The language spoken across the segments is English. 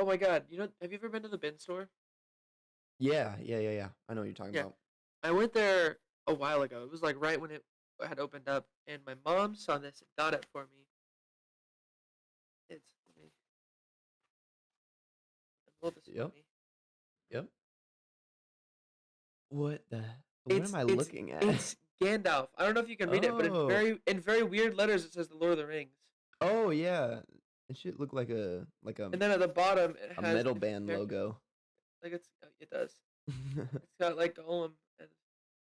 Oh my god, have you ever been to the bin store? Yeah, yeah, yeah, yeah. I know what you're talking Yeah. about. I went there a while ago. It was like right when it had opened up, and my mom saw this and got it for me. Let me unroll this for Yep, me. yep. What am It's I it's looking at? it's Gandalf. I don't know if you can read it, but Oh, in very weird letters it says the Lord of the Rings. oh yeah. It should look like And then at the bottom it a has metal different band characters. logo. Like it does. It's got like Golem and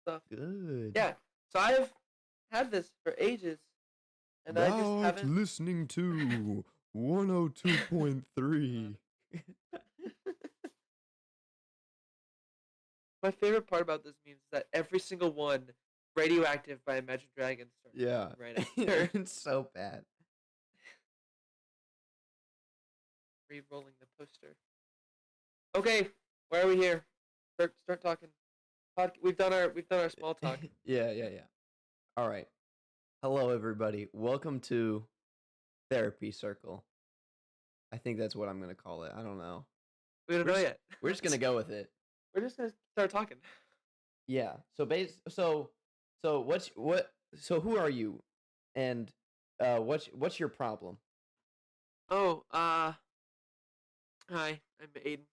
stuff. Good. Yeah. So I've had this for ages, and I just Thou art haven't. listening to Uh, 102.3. my favorite part about this meme is that every single one, "Radioactive" by Imagine Dragons starts Yeah. playing right after. It's so bad. Re-rolling the poster. Okay, why are we here? Start talking. We've done our small talk. Yeah, yeah, yeah. All right. Hello, everybody. Welcome to Therapy Circle. I think that's what I'm gonna call it. I don't know. We don't We're know just yet. we're just gonna go with it. We're just gonna start talking. Yeah. So who are you? And what's your problem? Oh, hi, I'm Aiden.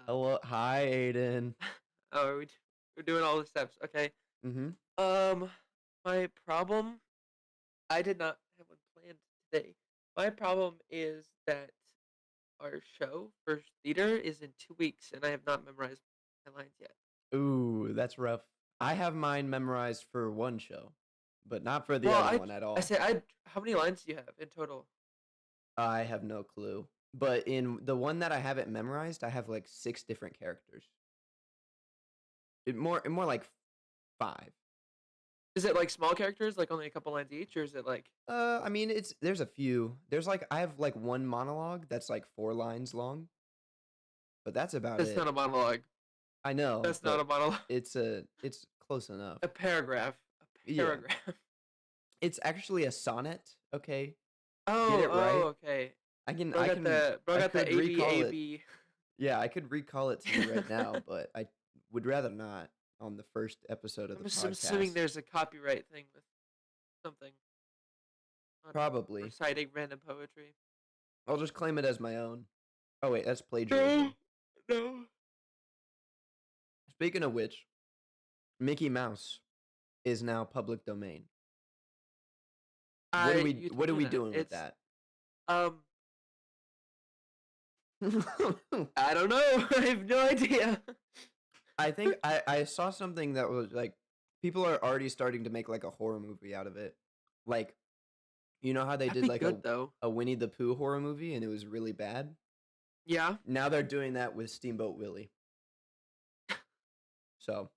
Hello, hi Aiden. Oh, we're doing all the steps. Okay. Mm-hmm. Um, my problem. I did not have one planned today. My problem is that our show for theater is in 2 weeks, and I have not memorized my lines yet. Ooh, that's rough. I have mine memorized for one show, but not for the Well, other one at I all. said I. How many lines do you have in total? I have no clue. But in the one that I have it memorized, I have like six different characters. More like five. Is it like small characters, like only a couple lines each, or is it like I mean, there's a few. There's like I have like one monologue that's like 4 lines long, but that's about that's it. not a monologue? I know, That's not but a monologue. it's close enough. A paragraph. A Yeah, paragraph. it's actually a sonnet. Okay, get Oh, it oh, right. okay. I can Bro I got can the bro I got the could A B recall A it. B. Yeah, I could recall it to you right now, but I would rather not on the first episode of the I'm assuming podcast. there's a copyright thing with something on Probably. reciting random poetry. I'll just claim it as my own. Oh wait, that's No, plagiarism. no. Speaking of which, Mickey Mouse is now public domain. What are we You what told are me we that. doing with It's that? um I don't know. I have no idea. I think I saw something that was like people are already starting to make like a horror movie out of it. Like, you know how they That'd did be like good though. a Winnie the Pooh horror movie and it was really bad? Yeah. Now they're doing that with Steamboat Willie. So,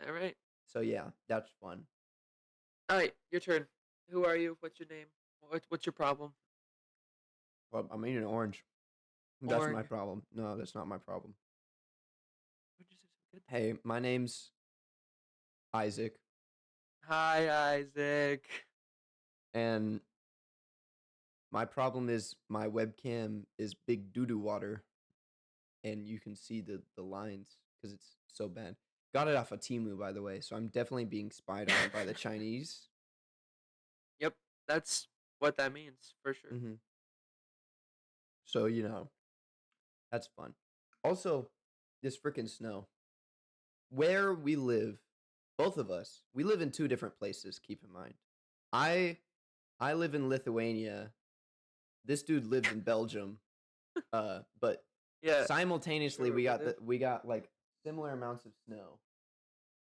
All right. so yeah, that's fun. All right. Your turn. Who are you? What's your name? What's your problem? Well, I'm eating an orange. That's my Org. problem. No, that's not my problem. Oranges are so good. Hey, my name's Isaac, Hi, Isaac. and my problem is my webcam is big doo doo water, and you can see the lines because it's so bad. Got it off of Timu, by the way, so I'm definitely being spied on by the Chinese. Yep. That's what that means for sure. Hmm. So that's fun. Also, this freaking snow. Where we live, both of us, we live in two different places. Keep in mind, I I live in Lithuania. This dude lives in Belgium. But Yeah. simultaneously Sure, with it. we got like similar amounts of snow.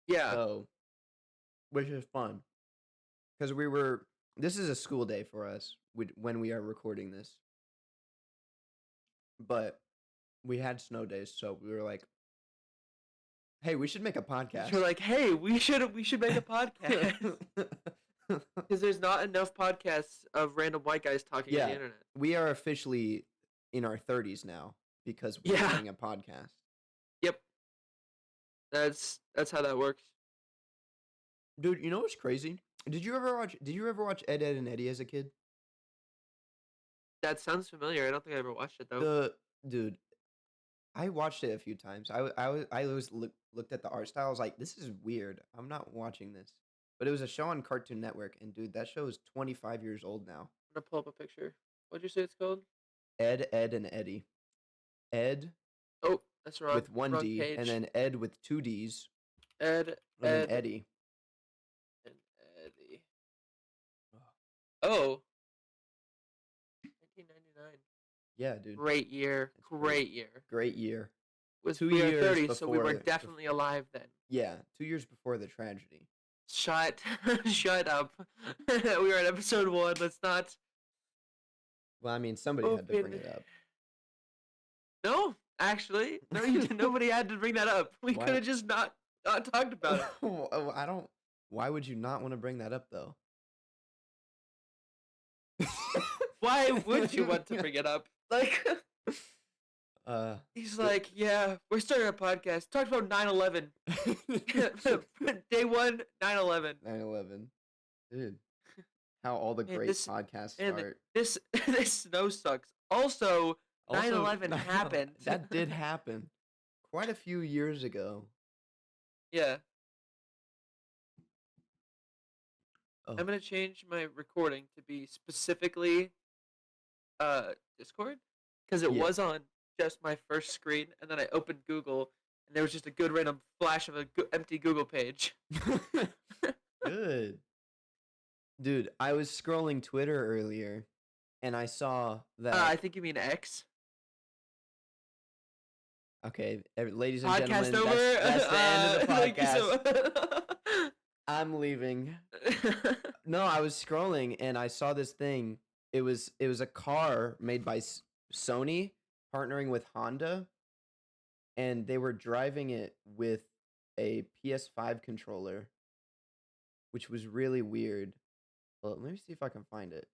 Yeah. So, which is fun because we were. This is a school day for us when we are recording this, but we had snow days, so we were like, "Hey, we should make a podcast." You're like, hey, we should make a podcast because there's not enough podcasts of random white guys talking on the Yeah, internet. we are officially in our 30s now because we're Yeah. doing a podcast. Yep. That's how that works. Dude, you know what's crazy? Did you ever watch Ed, Ed and Eddie as a kid? That sounds familiar. I don't think I ever watched it though. The dude, I watched it a few times. I always looked at the art style. I was like, this is weird. I'm not watching this. But it was a show on Cartoon Network, and dude, that show is 25 years old now. I'm gonna pull up a picture. What'd you say it's called? Ed, and Eddie. Ed Oh, that's wrong. with one Wrong D, page. and then Ed with two D's, Ed, and then Ed, Eddie. and Eddie. Oh, 1999. Yeah, dude. Great year. That's Great year. Great year. Was 2 we were years 30, so we were before- definitely alive then. Yeah, 2 years before the tragedy. Shut up. We were at episode 1. Let's not. Well, I mean, somebody had to bring Open. it up. No, actually, no. Nobody had to bring that up. We Why? could have just not talked about it. Oh, I don't. Why would you not want to bring that up, though? Why would you want to bring it up? Like, he's like, yeah, we're starting a podcast. Talked about 9/11. Day 1, 9/11. 9/11, dude. How all the Man, great this- podcasts And start. this snow sucks. Also, 9/11 happened. That did happen quite a few years ago. yeah. Oh, I'm gonna change my recording to be specifically Discord, because it Yeah. was on just my first screen, and then I opened Google, and there was just a good random flash of an empty Google page. good. Dude, I was scrolling Twitter earlier, and I saw that. I think you mean X. Okay, ladies and Podcast gentlemen, over. that's the end of the Thank you podcast. so- I'm leaving. No, I was scrolling and I saw this thing. It was a car made by Sony partnering with Honda, and they were driving it with a PS5 controller, which was really weird. Well, let me see if I can find it.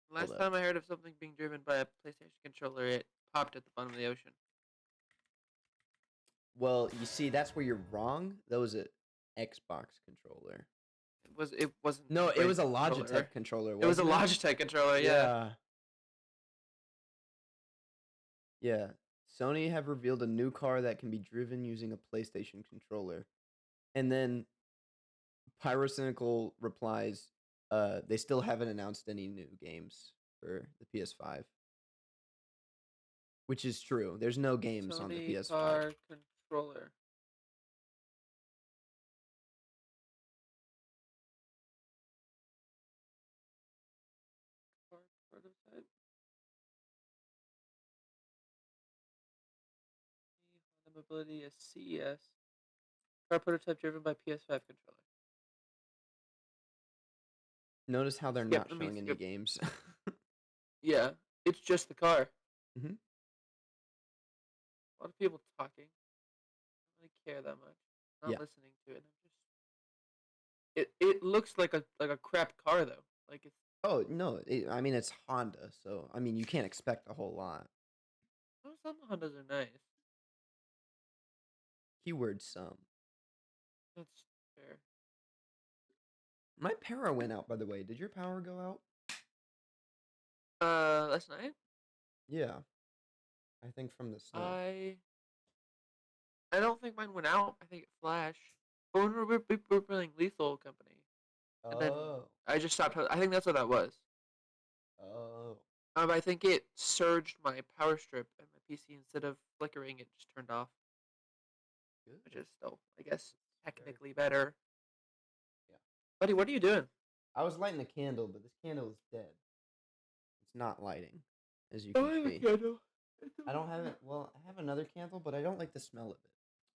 Last up. time I heard of something being driven by a PlayStation controller, it popped at the bottom of the ocean. Well, you see, that's where you're wrong. That was an Xbox controller. It wasn't. No, it great was a controller. Logitech controller. It was a wasn't Logitech controller. Yeah. Yeah. Sony have revealed a new car that can be driven using a PlayStation controller. And then Pyrocynical replies, they still haven't announced any new games for the PS5. Which is true. There's no games on the Sony PS5. car controller. Car prototype. Honda Mobility is CES. Car prototype driven by PS5 controller. Notice how they're Skip, not let me showing any skip. games. Yeah, it's just the car. Mhm. A lot of people talking. I don't really care that much. Not Yeah. listening to it. It looks like a crap car though. Like it's Oh, no. I mean, it's Honda, so, I mean, you can't expect a whole lot. some Hondas are nice. Keyword some. That's fair. My power went out, by the way. Did your power go out? Last night Yeah. I think from the snow. I don't think mine went out. I think it flashed. But when we were playing Lethal Company, and then I just stopped. I think that's what that was. Oh. I think it surged my power strip and my PC instead of flickering, it just turned off, Good. which is still, I guess, technically better. Yeah. Buddy, what are you doing? I was lighting a candle, but this candle is dead. It's not lighting, as you can see. candle. I don't have it. Well, I have another candle, but I don't like the smell of it.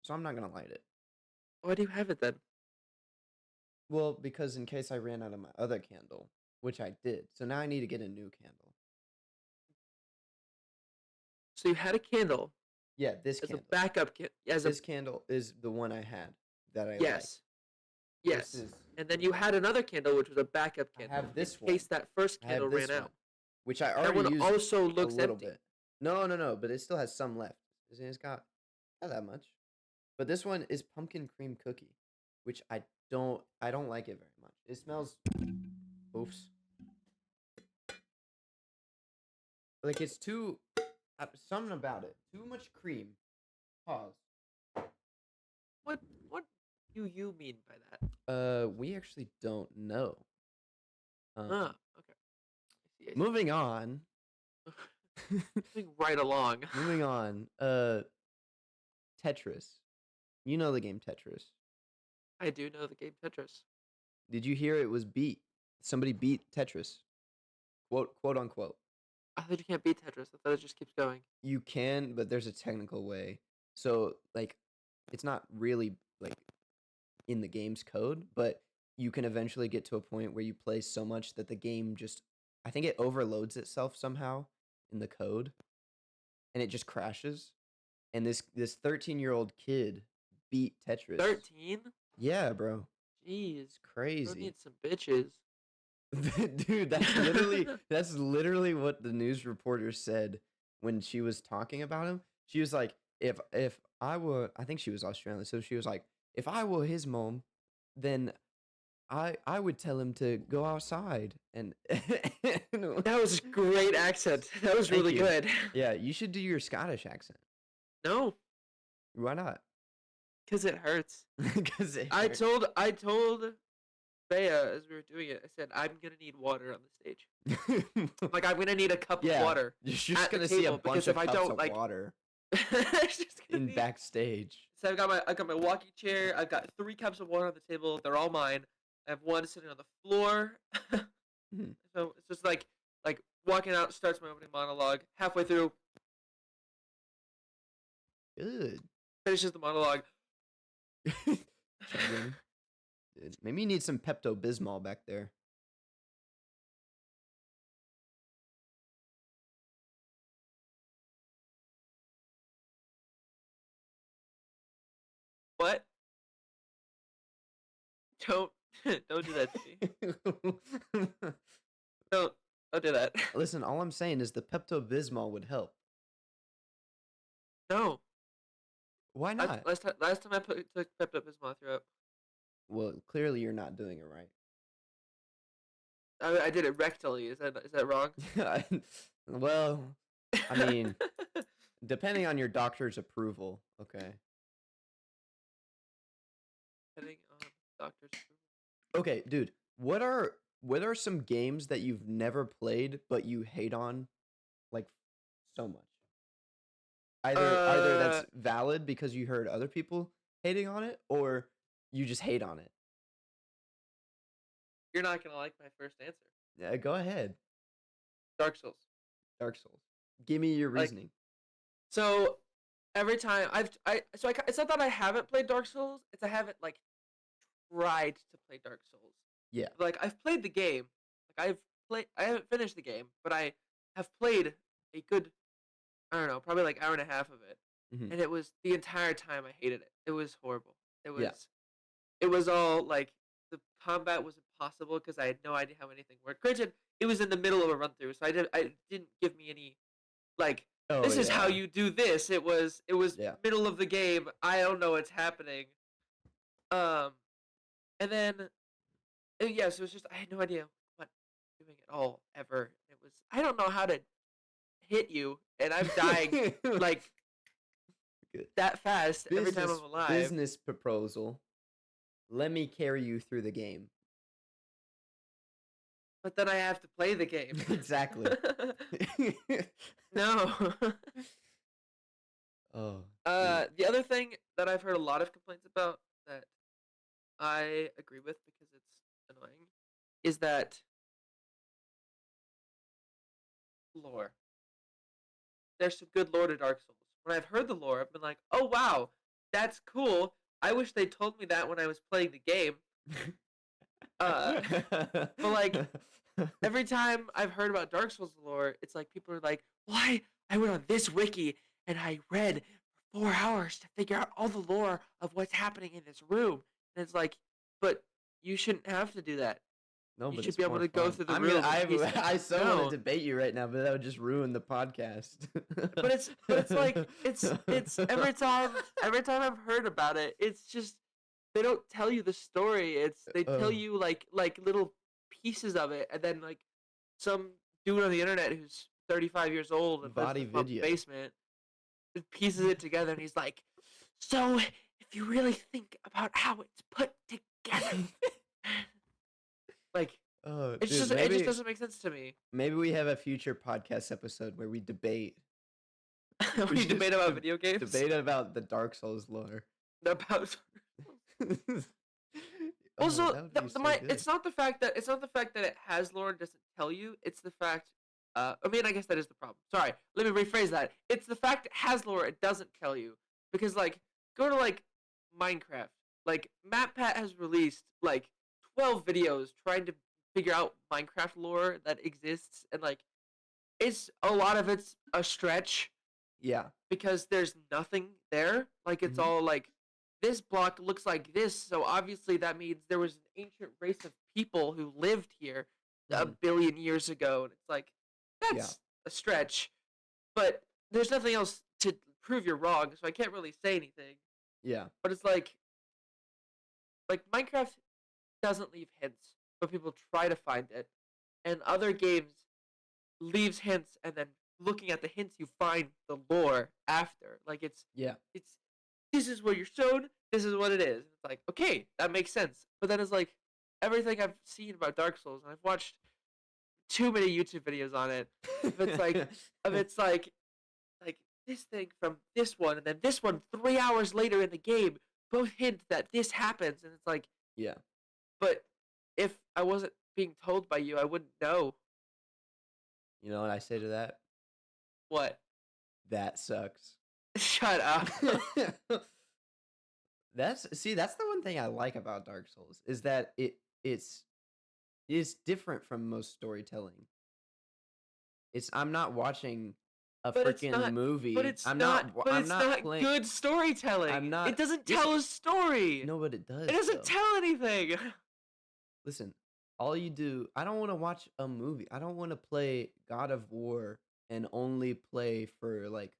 So I'm not going to light it. Why do you have it then? Well, because in case I ran out of my other candle, which I did. So now I need to get a new candle. So you had a candle Yeah, this as candle. a backup kit. This candle is the one I had that I Yes. like. Yes. This is, And then you had another candle, which was a backup I candle. have this in case that first I have candle this ran one, out. which I That already one used also a looks little empty. bit. No, but it still has some left. It's got not that much. But this one is pumpkin cream cookie, which I don't like it very much. It smells oops. Like it's too Something about it. Too much cream. Pause. What do you mean by that? We actually don't know. Ah, okay. I see. Moving on. Moving right along. Moving on. Tetris. You know the game Tetris. I do know the game Tetris. Did you hear it was beat? Somebody beat Tetris. Quote unquote. I thought you can't beat Tetris. I thought it just keeps going. You can, but there's a technical way. So like, it's not really like in the game's code, but you can eventually get to a point where you play so much that the game just, I think it overloads itself somehow in the code, and it just crashes. And this 13-year-old kid beat Tetris. 13? Yeah, bro. Jeez. Bro Crazy. needs some bitches. Dude, that's literally what the news reporter said when she was talking about him. She was like, if I were, I think she was Australian, so she was like, if I were his mom, then I would tell him to go outside. And That was a great accent. That was Thank really you. good. Yeah, you should do your Scottish accent. No, Why not? because it hurts. Because I told Bea as we were doing it, I said, I'm gonna need water on the stage. Like I'm gonna need a cup of water. You're just at the gonna see a table, bunch because of if I cups don't, of like- water It's just gonna in be- backstage. So I got my walking chair. I've got 3 cups of water on the table. They're all mine. I have 1 sitting on the floor. Mhm. So it's just like walking out starts my opening monologue. Halfway through, Good. finishes the monologue. Chugging. Dude, maybe you need some Pepto Bismol back there. What? Don't don't do that to me. Don't do that. Listen, all I'm saying is the Pepto Bismol would help. No. Why not? Last time I took Pepto Bismol, I threw up. Well, clearly you're not doing it right. I did it rectally. Is that wrong? Well, I mean, depending on your doctor's approval, okay. Depending on doctor's approval. Okay, dude, what are some games that you've never played but you hate on, like, so much? Either that's valid because you heard other people hating on it, or you just hate on it. You're not gonna like my first answer. Yeah, go ahead. Dark Souls. Dark Souls. Give me your Like- reasoning. So every time it's not that I haven't played Dark Souls. It's I haven't tried to play Dark Souls. Yeah. Like I've played the game. Like I haven't finished the game, but I have played a good, I don't know, probably like hour and a half of it. Mhm. And it was the entire time I hated it. It was horrible. It was Yeah. it was all like the combat was impossible because I had no idea how anything worked. Granted, it was in the middle of a run through, so I didn't give me any Oh, this is how yeah. you do this. It was Yeah. middle of the game. I don't know what's happening. And then yeah, so it was just I had no idea what I'm doing at all ever. It was I don't know how to hit you, and I'm dying like Good. that fast every time I'm alive. Business proposal. Let me carry you through the game. But then I have to play the game. Exactly. No. Oh. The other thing that I've heard a lot of complaints about that I agree with because it's annoying is that lore. There's some good lore to Dark Souls. When I've heard the lore, I've been like, oh wow, that's cool. I wish they told me that when I was playing the game. But every time I've heard about Dark Souls lore, it's like people are like, "Why? I went on this wiki and I read for 4 hours to figure out all the lore of what's happening in this room." And it's like, but you shouldn't have to do that. No, You but should it's be able more to go fun. through the I mean, room and piece it. I so No. want to debate you right now, but that would just ruin the podcast. But it's like it's every time I've heard about it, it's just they don't tell you the story. They tell you like little pieces of it, and then like some dude on the internet who's 35 years old and puts it in Body his mom's video. basement, and pieces it together, and he's like, "So, if you really think about how it's put together, like, Oh, it's dude, just it just doesn't make sense to me." maybe we have a future podcast episode where we debate. We debate about just video games. Debate about the Dark Souls lore. About Oh, also, that would be so good. it's not the fact that it has lore and doesn't tell you. It's the fact. I mean, I guess that is the problem. Sorry, let me rephrase that. It's the fact it has lore. It doesn't tell you because like go to like Minecraft. Like MatPat has released like 12 videos trying to figure out Minecraft lore that exists, and like it's a lot of it's a stretch Yeah. because there's nothing there. Like it's Mhm. all like this block looks like this, so obviously that means there was an ancient race of people who lived here a Mhm. billion years ago, and it's like Yeah. that's a stretch. But there's nothing else to prove you're wrong, so I can't really say anything. Yeah. But it's like Minecraft doesn't leave hints, but people try to find it, and other games leaves hints, and then looking at the hints, you find the lore after. Like Yeah. it's this is what you're shown. This is what it is. It's like okay, that makes sense. But then it's like everything I've seen about Dark Souls, and I've watched too many YouTube videos on it. If it's like like this thing from this one, and then this one 3 hours later in the game, both hint that this happens, and it's like, Yeah. but if I wasn't being told by you, I wouldn't know. You know what I say to that? What? That sucks. Shut up. That's the one thing I like about Dark Souls is that it's different from most storytelling. I'm not watching a But it's freaking not. movie. But it's I'm not. But I'm it's not not playing. good storytelling. I'm not. It doesn't Yes, tell a story. no, but it does. It doesn't though. tell anything. Listen, all you do. I don't want to watch a movie. I don't want to play God of War and only play for like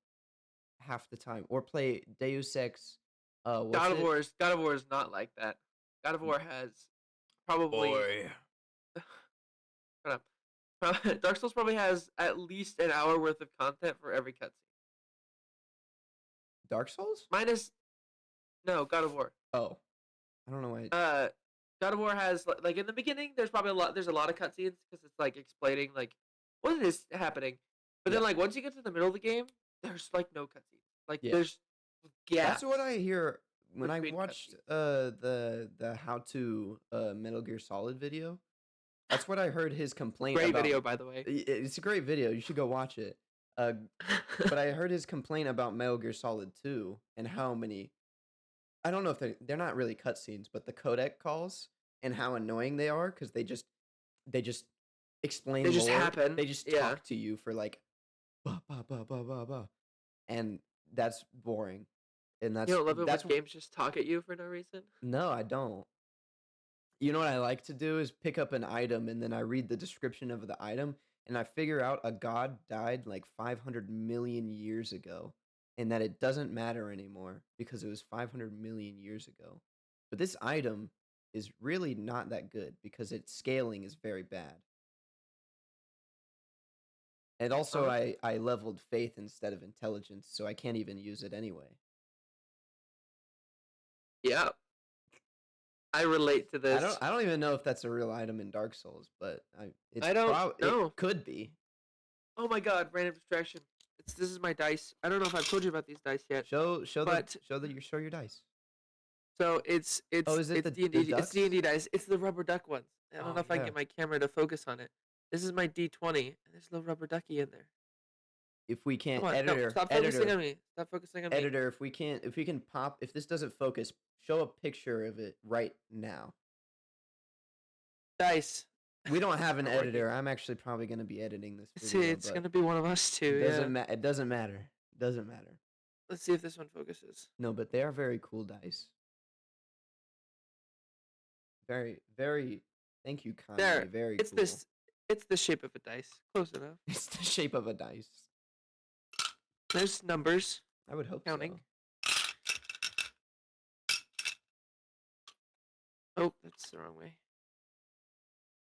half the time, or play Deus Ex. What's God of it? War is not like that. God of War has probably. Shut up. Dark Souls probably has at least an hour worth of content for every cutscene. Dark Souls? Minus, no, God of War. Oh, I don't know why. God of War has like in the beginning. There's probably a lot. There's a lot of cutscenes because it's like explaining like what is happening. But then Yeah. like once you get to the middle of the game, there's like no cutscenes. Like Yeah. there's gaps. That's what I hear when I between watched cutscenes. the how to Metal Gear Solid video. That's what I heard his complaint Great about. video, by the way. It's a great video. You should go watch it. But I heard his complaint about Metal Gear Solid 2 and how many. I don't know if they're not really cutscenes, but the codec calls and how annoying they are because they just explain. They just lore. happen. They just Yeah. talk to you for like, bah, bah, bah, bah, bah, bah. And that's boring. And You don't love it that's when games just talk at you for no reason? no, I don't. You know what I like to do is pick up an item and then I read the description of the item and I figure out a god died like 500 million years ago and that it doesn't matter anymore because it was 500 million years ago. But this item is really not that good because its scaling is very bad. And also Huh? I leveled faith instead of intelligence, so I can't even use it anyway. Yeah. I relate to this. I don't even know if that's a real item in Dark Souls, but I don't know. it could be. Oh my god, random distraction. This is my dice. I don't know if I've told you about these dice yet. Show But- your dice. So it's Oh, is it it's the D&D it's ducks? D&D dice. It's the rubber duck ones. I don't Oh, know if I can yeah. get my camera to focus on it. This is my D20 and there's a little rubber ducky in there. If we can't Come on, no, stop focusing on me. Stop focusing on me. editor, if we can pop, if this doesn't focus, show a picture of it right now. Dice. We don't have an Not working. editor. I'm actually probably going to be editing this See, video. it's but gonna be one of us two. it doesn't Yeah. it doesn't matter. It doesn't matter. Let's see if this one focuses. No, but they are very cool dice. Very, very. Thank you, Kanye. There. Very It's cool. this. It's the shape of a dice. Close enough. It's the shape of a dice. There's numbers. I would hope Counting. so. Oh, that's the wrong way.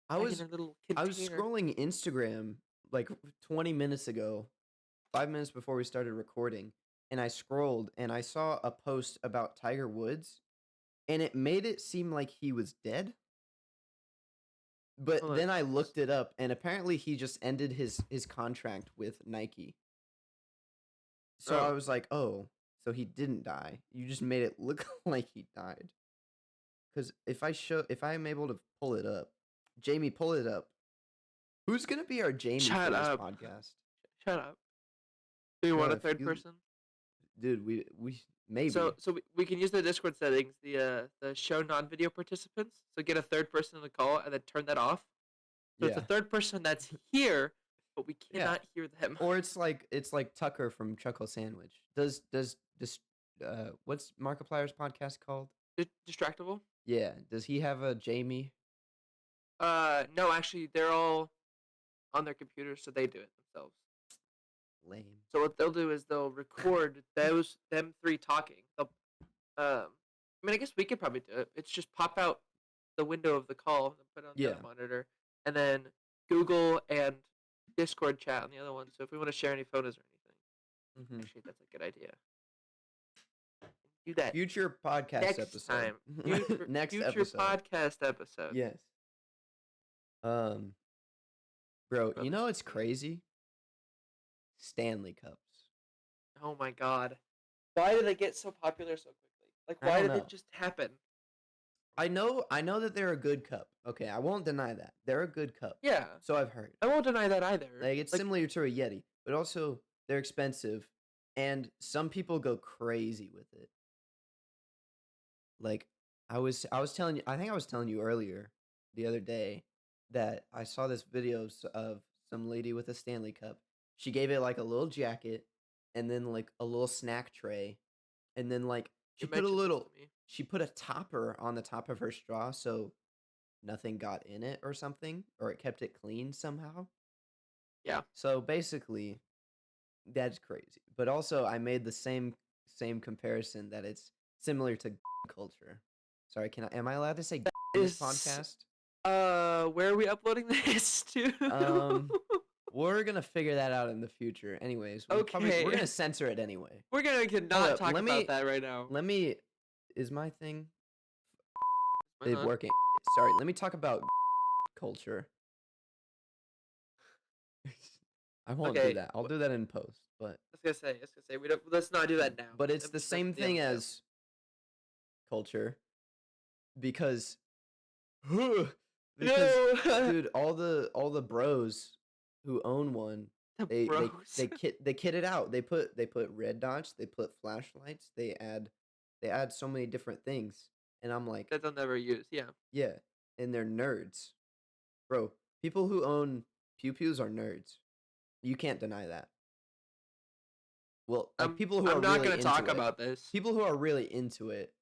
I Like was in a little I was container. scrolling Instagram like 20 minutes ago, 5 minutes before we started recording, and I scrolled and I saw a post about Tiger Woods, and it made it seem like he was dead. But Hold on, then I let's- looked it up, and apparently he just ended his contract with Nike. So I Oh. was like, oh, so he didn't die. You just made it look like he died. Because if I'm able to pull it up, Jamie, pull it up. Who's gonna be our Jamie Shut for this up. podcast? Shut up. Do you want a Bro, if third you- person? Dude, we maybe. So we can use the Discord settings, the show non-video participants. So get a third person in the call and then turn that off. So it's a Yeah. third person that's here, but we Yeah. cannot hear them. Or it's like Tucker from Chuckle Sandwich. Does what's Markiplier's podcast called? Distractible? Yeah. Does he have a Jamie? No, actually, they're all on their computers, so they do it themselves. Lame. So what they'll do is they'll record them three talking. They'll, I mean, I guess we could probably do it. It's just pop out the window of the call and put it on the Yeah. other monitor, and then Google and Discord chat on the other one. So if we want to share any photos or anything, Mhm. actually, that's a good idea. Do that Future podcast next episode. time. Next future episode. podcast episode. Yes. Bro, Bro, you know this it's is me. crazy? Stanley Cups. Oh my god. Why did they get so popular so quickly? Like, I why don't did know. it just happen? I know that they're a good cup. Okay, I won't deny that. They're a good cup. Yeah. So I've heard. I won't deny that either. Like it's similar to a Yeti, but also they're expensive, and some people go crazy with it. Like I was telling you, I think I was telling you earlier the other day that I saw this video of some lady with a Stanley Cup. She gave it like a little jacket, and then like a little snack tray, and then like You she put a mentioned this little. to me. She put a topper on the top of her straw so nothing got in it or something, or it kept it clean somehow. Yeah. So basically, that's crazy. But also, I made the same comparison that it's similar to culture. Sorry, am I allowed to say in this Is- podcast? Where are we uploading this to? We're gonna figure that out in the future. Anyways, Okay. we're gonna censor it anyway. We're gonna not up, talk let me- about that right now. Let me. Is my thing Why not? working? Sorry, let me talk about culture. I won't Okay, do that. I'll do that in post. But I was gonna say we don't. Let's not do that now. but it's Let's the just same mention thing other as culture, because because No. dude, all the bros who own one, The they bros. they kit it out. They put red dots. They put flashlights. They add so many different things, and I'm like, that they'll never use. Yeah. yeah, and they're nerds, bro. People who own pew pews are nerds. You can't deny that. Well, like people who are I'm not really gonna into talk it, about this. people who are really into it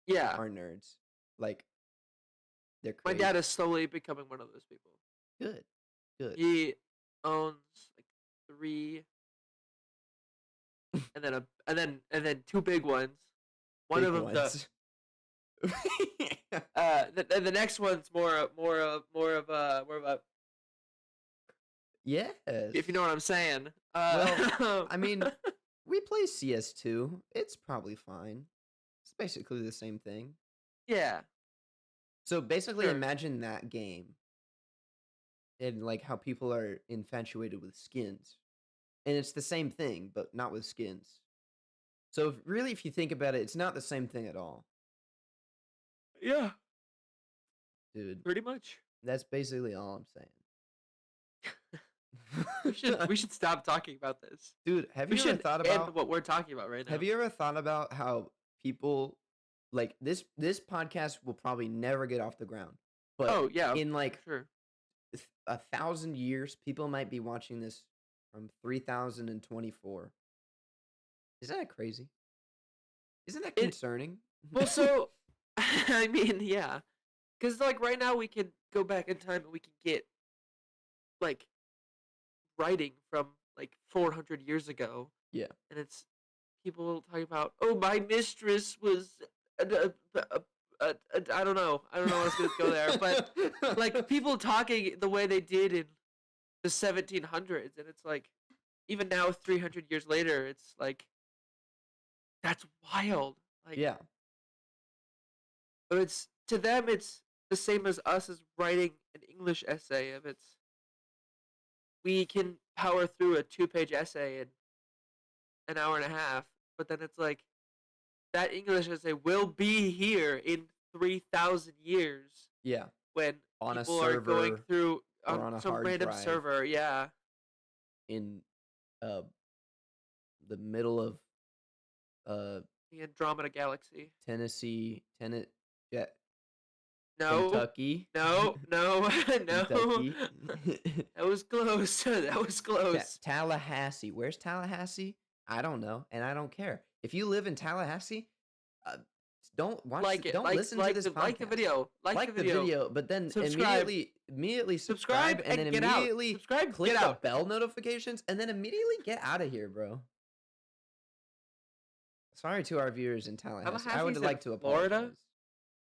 Yeah. are nerds. Like they're My crazy. dad is slowly becoming one of those people. good. He owns like 3, and then 2 big ones. One Big of them, ones. the next one's more of a Yes. if you know what I'm saying. Well, I mean, we play CS2. It's probably fine. It's basically the same thing. yeah, So basically, Sure. imagine that game, and like how people are infatuated with skins, and it's the same thing, but not with skins. So if you think about it, it's not the same thing at all, yeah, dude. pretty much. That's basically all I'm saying. We should stop talking about this. Dude, have We you ever should thought end about what we're talking about right now. Have you ever thought about how people like this podcast will probably never get off the ground. But Oh yeah, in like sure. 1,000 years, people might be watching this from 3024. Isn't that crazy? Isn't that It- concerning? Well, so I mean, yeah, because like right now we can go back in time and we can get like writing from like 400 years ago. Yeah. And it's people talking about, oh, my mistress was, I don't know, I was gonna go there, but like people talking the way they did in the 1700s, and it's like, even now, 300 years later, it's like that's wild. Like, Yeah. but it's to them, it's the same as us as writing an English essay. Of it's we can power through a 2-page essay in an hour and a half, but then it's like that English essay will be here in 3,000 years Yeah. when On a people are going server through or on on a some hard random drive server. Yeah. in uh the middle of uh The Andromeda Galaxy. Tennessee, yeah, No, Kentucky, no, no, no. Kentucky, That was close. That was close. Tallahassee. Where's Tallahassee? I don't know, and I don't care. If you live in Tallahassee, uh, Like it. don't listen to this Like the podcast. video. Like the video. But then Subscribe. immediately Subscribe subscribe, and then get out. immediately Subscribe. click Get the out. bell notifications, and then immediately get out of here, bro. Sorry to our viewers in Tallahassee. I would Tallahassie's like in to Florida? apologize.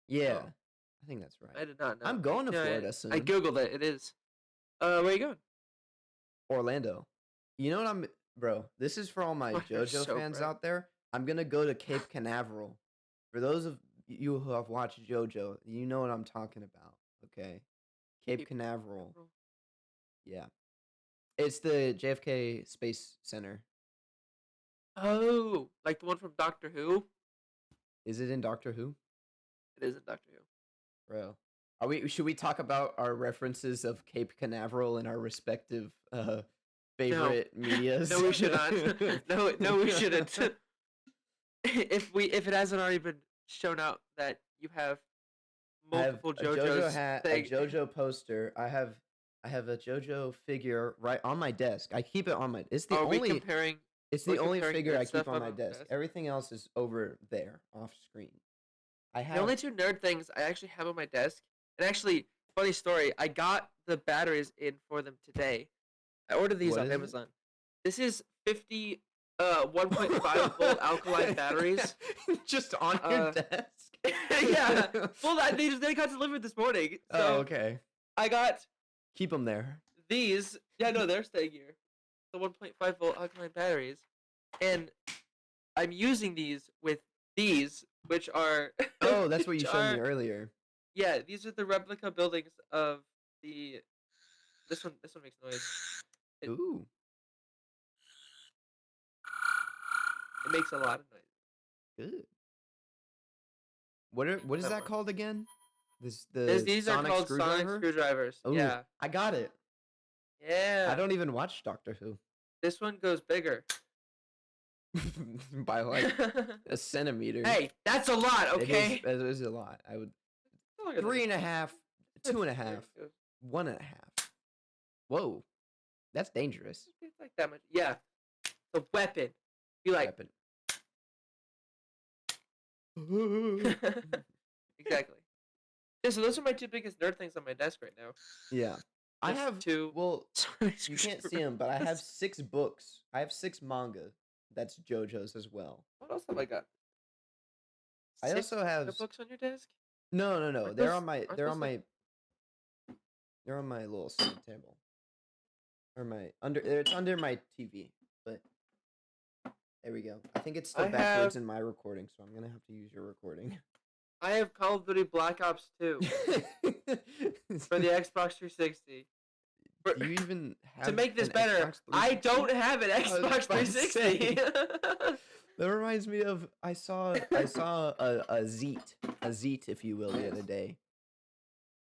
Yeah, Oh, I think that's right. I did not know. I'm going to Yeah, Florida I soon. googled it. It is. Where are you going? Orlando. You know what bro, this is for all my Oh, you're JoJo so fans bright. out there. I'm gonna go to Cape Canaveral. For those of you who have watched JoJo, you know what I'm talking about. Okay, Cape Canaveral. Yeah, it's the JFK Space Center. Oh, like the one from Doctor Who? Is it in Doctor Who? It is in Doctor Who. Bro, should we talk about our references of Cape Canaveral and our respective favorite medias? No, we should not. No, we shouldn't. If it hasn't already been shown out that you have multiple I have a JoJo JoJo's hat, a JoJo poster. I have a JoJo figure right on my desk. I keep it on my. It's the Are we only. comparing? It's we're the only comparing figure nerd I keep stuff on on my our desk. desk? Everything else is over there, off screen. I The have. only two nerd things I actually have on my desk, and actually, funny story, I got the batteries in for them today. I ordered these What on is it? Amazon. This is 1.5 volt alkaline batteries. Just on your desk. Yeah. Well, they got delivered this morning. So Oh, okay. I got Keep them there. these. Yeah, no, they're staying here. The 1.5 volt alkaline batteries, and I'm using these with these, which are. Oh, that's what you which showed me are- earlier. Yeah, these are the replica buildings of the. This one makes noise. Ooh. It makes a lot of noise. Good. What is That that one. called again? These Are sonic called sonic screwdriver? screwdrivers. Ooh, Yeah. I got it. Yeah. I don't even watch Doctor Who. This one goes bigger. By like a centimeter. Hey, that's a lot, okay? It is a lot. I would Longer than 3.5, 2.5, It's 1.5. Whoa, that's dangerous. like that much. Yeah. The weapon. Be like Weapon. exactly. Yeah, so those are my two biggest nerd things on my desk right now. Yeah, I Just have two. Well, you can't see them, but I have 6 books. I have 6 manga. That's JoJo's as well. What else have I got? I 6 also have other books on your desk? No. Aren't They're those- on my. aren't They're those on like- my. They're on my little side table. Or my under. It's under my TV. But there we go. I think it's still I backwards have- in my recording, so I'm gonna have to use your recording. I have Call of Duty Black Ops 2 for the Xbox 360. For- Do you even have to make this an better, Xbox I 360? don't have an was Xbox about to 360. That reminds me of I saw a zeet, if you will, the other day,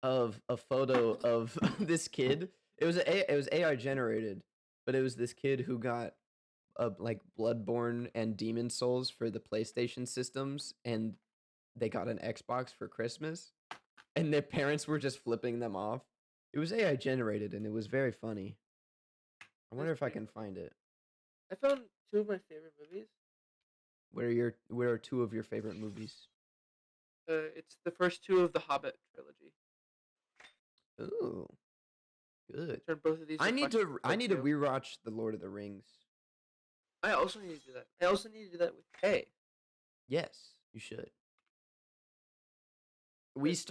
of a photo of this kid. It was AI generated, but it was this kid who got like Bloodborne and Demon Souls for the PlayStation systems, and they got an Xbox for Christmas, and their parents were just flipping them off. It was AI generated, and it was very funny. I wonder if I can find it. I found 2 of my favorite movies. What are 2 of your favorite movies? It's the first 2 of the Hobbit trilogy. Ooh, good. Turn both of these. I need to reflections into rewatch The Lord of the Rings. I also need to do that. I also need to do that with Kay. Yes, you should.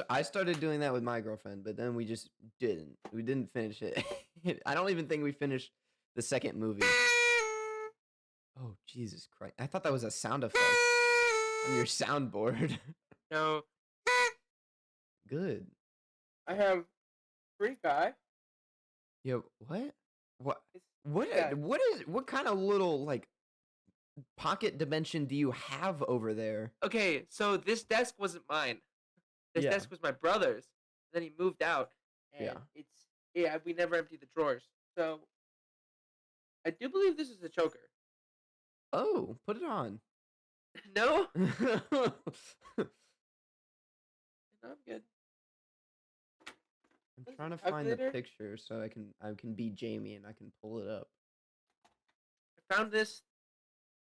I started doing that with my girlfriend, but then we just didn't. We didn't finish it. I don't even think we finished the second movie. Oh, Jesus Christ. I thought that was a sound effect on your soundboard. No, Good. I have free guy. Yo, what? What? It's What? free guy. What kind of little like pocket dimension do you have over there? Okay, so this desk wasn't mine. This Yeah. desk was my brother's. Then he moved out, and Yeah. we never emptied the drawers. So I do believe this is a choker. Oh, put it on. No, no, I'm good. I'm What is trying it, to find the calculator? picture so I can be Jamie and I can pull it up. I found this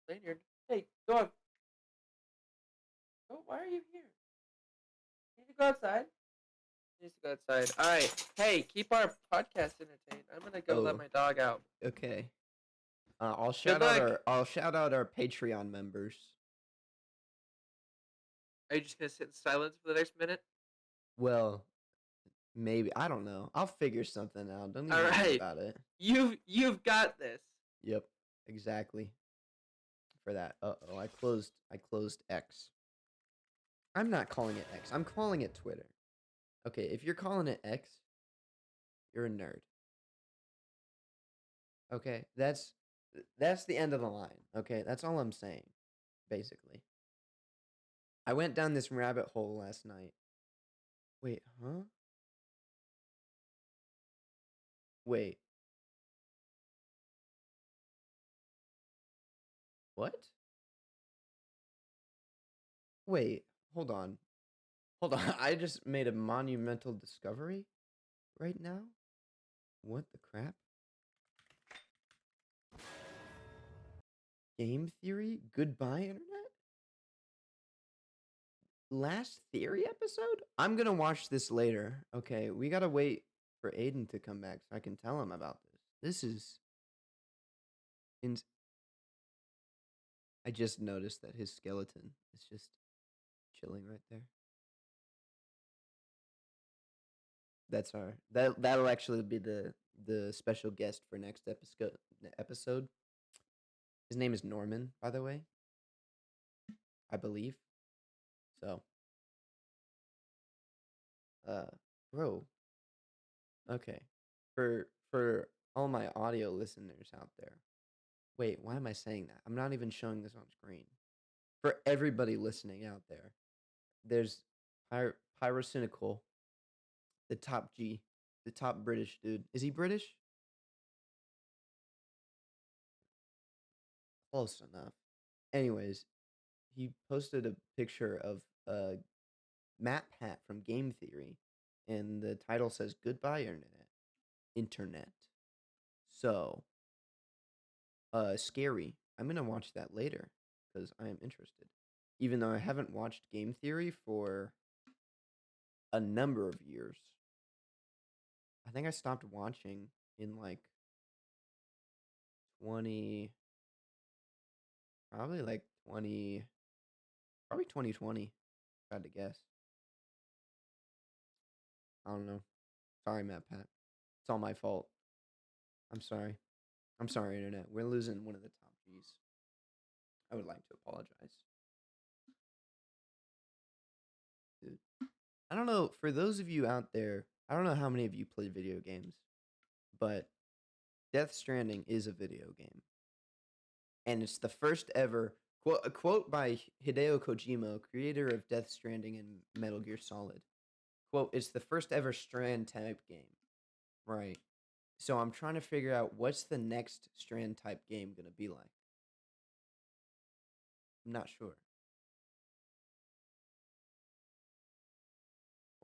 lanyard. Hey, go on. Oh, why are you here? You need to go outside. He needs to go outside. All right. Hey, keep our podcast entertained. I'm gonna go let Oh, my dog out. okay. Good luck. I'll shout out our Patreon members. Are you just gonna sit in silence for the next minute? Well, maybe I don't know. I'll figure something out. Don't even All worry right. about it. You've got this. Yep, exactly. For that. Uh-oh, I closed X. I'm not calling it X. I'm calling it Twitter. Okay, if you're calling it X, you're a nerd. Okay, that's the end of the line. Okay, that's all I'm saying, basically. I went down this rabbit hole last night. Wait, huh? Wait. What? Wait, hold on. Hold on. I just made a monumental discovery right now. What the crap? Game theory? Goodbye, internet? Last theory episode? I'm gonna watch this later. Okay, we gotta wait for Aiden to come back so I can tell him about this. This is. I just noticed that his skeleton is just chilling right there. That's that'll actually be the special guest for next episode. His name is Norman, by the way. I believe. So, bro. Okay. For all my audio listeners out there. Wait, why am I saying that? I'm not even showing this on screen. For everybody listening out there, there's Pyrocynical, the top G, the top British dude. Is he British? Close enough. Anyways, he posted a picture of Matt Pat from Game Theory, and the title says "Goodbye, Internet." Internet. So, scary. I'm gonna watch that later because I am interested. Even though I haven't watched Game Theory for a number of years. I think I stopped watching in like 20, probably like 20, probably 2020, if I had to guess. I don't know. Sorry, Matt Pat. It's all my fault. I'm sorry. I'm sorry, Internet. We're losing one of the top Gs. I would like to apologize. Dude. I don't know. For those of you out there, I don't know how many of you play video games, but Death Stranding is a video game. And it's the first ever a quote by Hideo Kojima, creator of Death Stranding and Metal Gear Solid. Quote, it's the first ever Strand type game. Right. So I'm trying to figure out what's the next Strand type game going to be like. I'm not sure.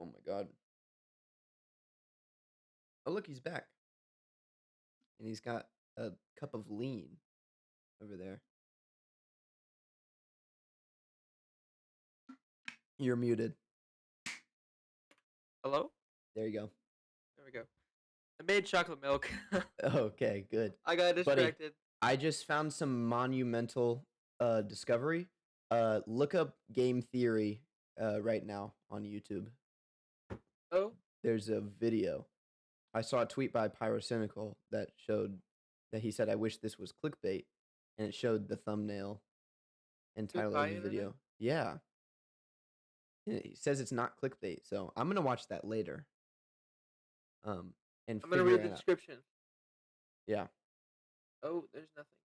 Oh my god. Oh, look, he's back. And he's got a cup of lean over there. You're muted. Hello? There you go. There we go. I made chocolate milk. Okay, good. I got distracted. Buddy, I just found some monumental discovery. Look up Game Theory right now on YouTube. Oh? There's a video I saw a tweet by Pyrocynical that showed that he said, "I wish this was clickbait," and it showed the thumbnail and title of Goodbye, the internet. video. Yeah, he says it's not clickbait, so I'm gonna watch that later. And I'm gonna figure read the it out. description. Yeah, Oh, there's nothing.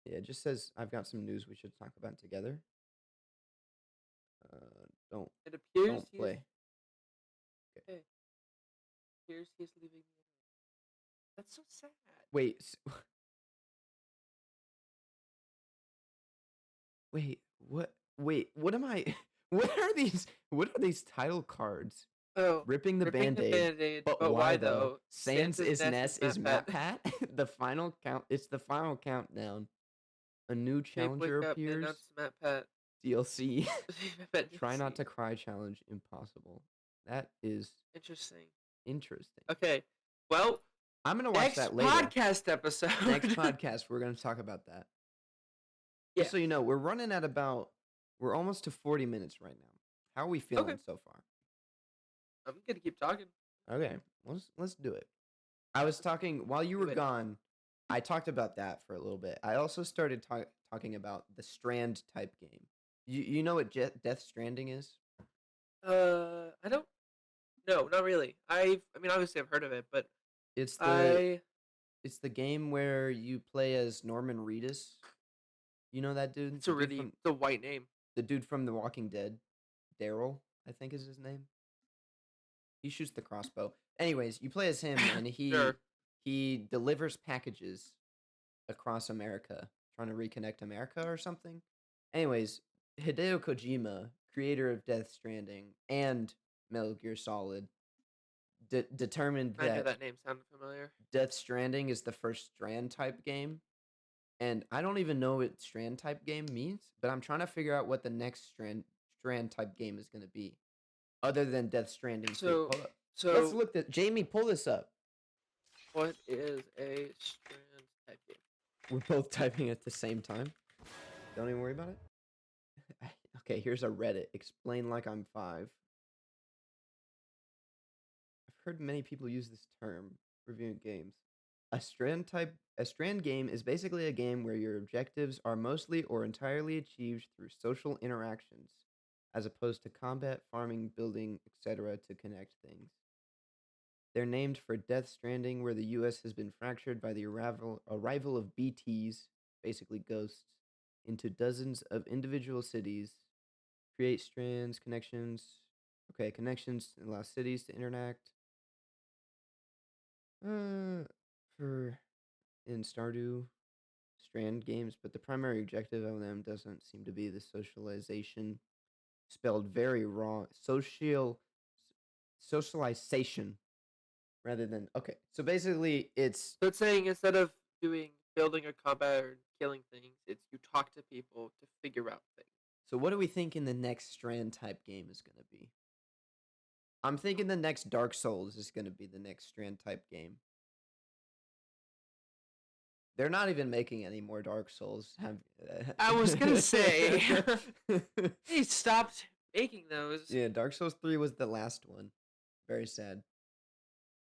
yeah. It just says I've got some news we should talk about together. Don't It appears don't he's play. okay. Appears he's leaving the internet. That's so sad. Wait, wait. What? Wait. What am I? What are these? What are these title cards? Oh, Ripping the ripping the Band-Aid. band-aid, But but why why though? though? Sans Santa's is Nest Ness is is Matt Matt Pat. The final count. It's the final countdown. A new Babe, challenger wake up. They appears. announced Matt Pat. DLC. Matt Try not DLC. to cry challenge impossible. That is Interesting. interesting. Okay. Well, I'm gonna watch next that later. podcast episode. Next podcast, we're gonna talk about that. Yeah. Just so you know, we're running at about. We're almost to 40 minutes right now. How are we feeling so far? I'm gonna keep talking. Okay, let's do it. I was talking while you were gone. I talked about that for a little bit. I also started talking about the Strand type game. You know what Death Stranding is? I don't. No, not really. I mean, obviously I've heard of it, but It's the game where you play as Norman Reedus. You know that dude? It's a white name. The dude from The Walking Dead, Daryl, I think is his name. He shoots the crossbow. Anyways, you play as him, and he delivers packages across America, trying to reconnect America or something. Anyways, Hideo Kojima, creator of Death Stranding and Metal Gear Solid, determined I knew that name sounded familiar. Death Stranding is the first Strand type game. And I don't even know what Strand type game means, but I'm trying to figure out what the next Strand type game is going to be, other than Death Stranding 2. Hold up. Let's look at Jamie. Pull this up. What is a Strand type game? We're both typing at the same time. Don't even worry about it. Okay, here's a Reddit. Explain like I'm 5. I've heard many people use this term reviewing games. A Strand game is basically a game where your objectives are mostly or entirely achieved through social interactions, as opposed to combat, farming, building, etc. to connect things. They're named for Death Stranding, where the U.S. has been fractured by the arrival of BTs, basically ghosts, into dozens of individual cities. Create strands, connections. Okay, connections allow cities to interact. In Stardew Strand games, but the primary objective of them doesn't seem to be the socialization, spelled very wrong. Socialization, rather than okay. So basically, it's saying instead of building a combat or killing things, it's you talk to people to figure out things. So what do we think in the next Strand type game is going to be? I'm thinking the next Dark Souls is going to be the next Strand type game. They're not even making any more Dark Souls. I was gonna say they stopped making those. Yeah, Dark Souls 3 was the last one. Very sad.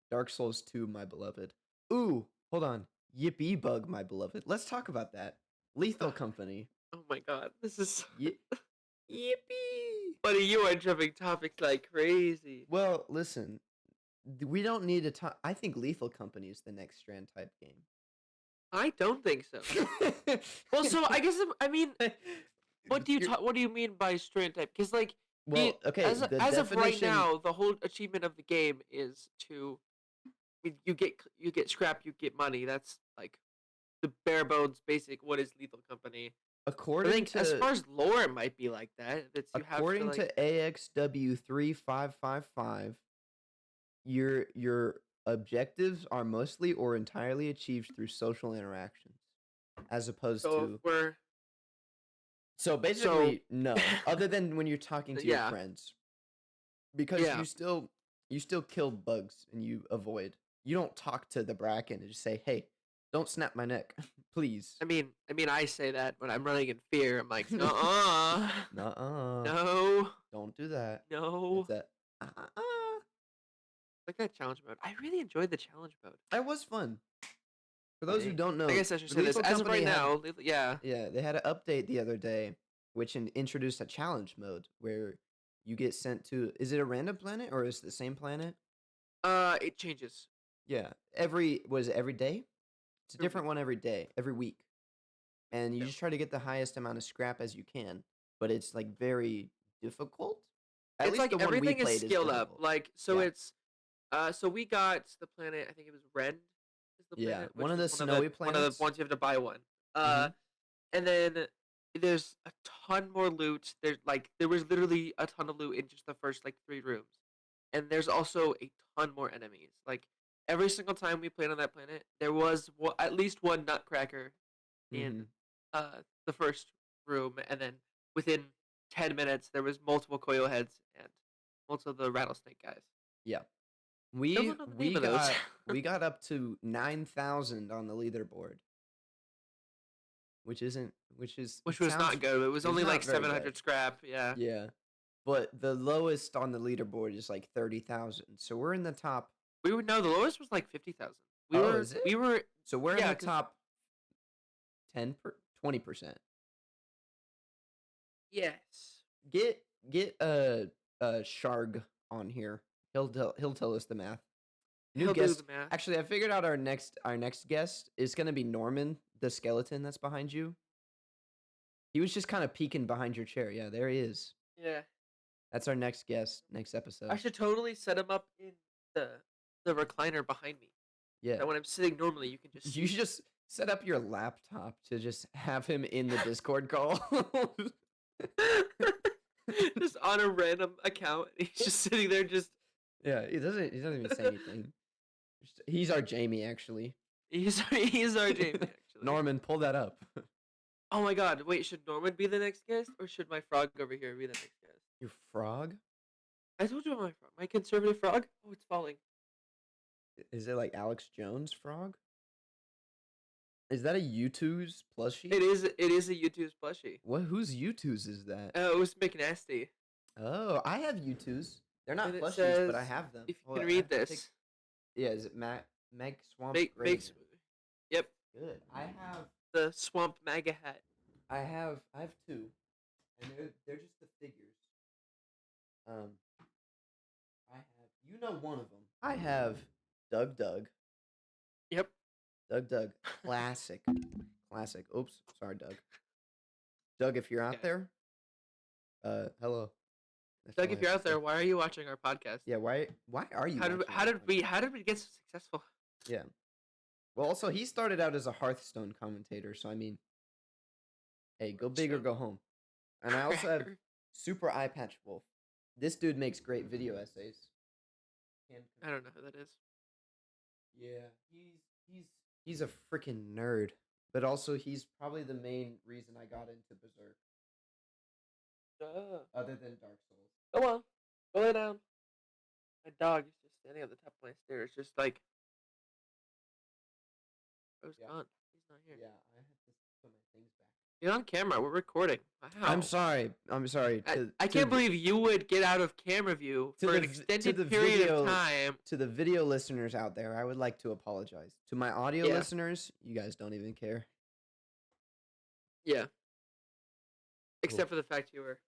Dark Souls 2, my beloved. Ooh, hold on. Yippee Bug, my beloved. Let's talk about that. Lethal Company. Oh my god, this is Yippee! Buddy, you are jumping topics like crazy. Well, listen. We don't need to talk. I think Lethal Company is the next Strand type game. I don't think so. Well, so I guess I mean, what do you mean by Strand type? Because like, okay, as of right now, the whole achievement of the game is to you get scrap, you get money. That's like the bare bones basic. What is Lethal Company? According to, as far as lore, it might be like that. According to AXW3555, your objectives are mostly or entirely achieved through social interactions, as opposed to. So basically, no. Other than when you're talking to your friends, because you still kill bugs and you avoid. You don't talk to the bracken and just say, "Hey, don't snap my neck, please." I mean, I say that when I'm running in fear. I'm like, nuh-uh. Nuh-uh. No. Don't do that. No. It's that. Like that challenge mode. I really enjoyed the challenge mode. That was fun. For those who Dang. don't I know, guess I should the say this. Lethal As of right Company had now, yeah. yeah, they had an update the other day, which introduced a challenge mode where you get sent to. Is it a random planet or is it the same planet? It changes Yeah, every day? It's a every different week. one every day, every week, and you Yeah. just try to get the highest amount of scrap as you can. But it's like very difficult. At It's least like the one we everything is played is scaled up. difficult. Like so Yeah, it's so we got the planet, I think it was Ren is the yeah, planet, one which of is the one of the snowy planets. ones you have to buy one. Mm-hmm. And then there's a ton more loot. There was literally a ton of loot in just the first like 3 rooms. And there's also a ton more enemies. Like every single time we played on that planet, there was at least one nutcracker in Mm-hmm. the first room, and then within 10 minutes there was multiple coil heads and most of the rattlesnake guys. Yeah. Still We don't know the name we of those. got we got up to 9,000 on the leaderboard, which is Which it was sounds not good. It was it's only like not very good. 700 scrap. Yeah. Yeah. But the lowest on the leaderboard is like 30,000. So we're in the top. We would know the lowest was like 50,000. Oh, is it? We were So we're in yeah, the cuz top 20%. yes. Get Sharg on here. He'll tell us the math. New He'll do the guest. math. Actually, I figured out our next guest is going to be Norman, the skeleton that's behind you. He was just kind of peeking behind your chair. Yeah, there he is. Yeah. That's our next guest, next I episode. should totally set him up in the the recliner behind me. Yeah. That when I'm sitting normally, you can just You should just set up your laptop to just have him in the Discord call. just on a random account. He's just sitting there, just Yeah, he doesn't even say anything. He's our Jamie, actually. he's our Jamie actually. Norman, pull that up. Oh my God! Wait, should Norman be the next guest, or should my frog over here be the next guest? Your frog? I told you about my frog, my conservative frog. Oh, it's falling. Is it like Alex Jones frog? Is that a Youtooz plushie? It is. It is a Youtooz plushie. What? Whose Youtooz is that? It was McNasty. Oh, I have Youtooz. They're not And it plushies, but I says, have them. if you Hold can on, I read have to this, take- Yeah, is it Meg Swamp makes. Graven? Yep, Good. the swamp MAGA hat. I have two, and they're just the figures. I have one of them. I have Doug. Yep. Doug. Classic. Oops, sorry, Doug. Doug, if you're out Okay. there, hello. That's Doug, all if I you're have out to there, say. why are you watching our podcast? Yeah, why are you? How did watching how our did we podcast? how did we get so successful? Yeah. Well, also he started out as a Hearthstone commentator, so I mean, hey, go big or True. go home. And I also have Cracker. Super Eye Patch Wolf. This dude makes great video essays. I don't know who that is. Yeah, he's a freaking nerd, but also he's probably the main reason I got into Berserk, other than Dark Souls. Come on, go lay down. My dog is just standing at the top of my stairs, just like, oh, he's Yeah. gone. He's not here. Yeah, I have to put my things back. You're on camera. We're recording. Wow. I'm sorry. I can't believe you would get out of camera view to for an the vi- to extended the period video- of time. to the video listeners out there, I would like to apologize. To my audio Yeah. listeners, you guys don't even care. Yeah. Except for the fact you were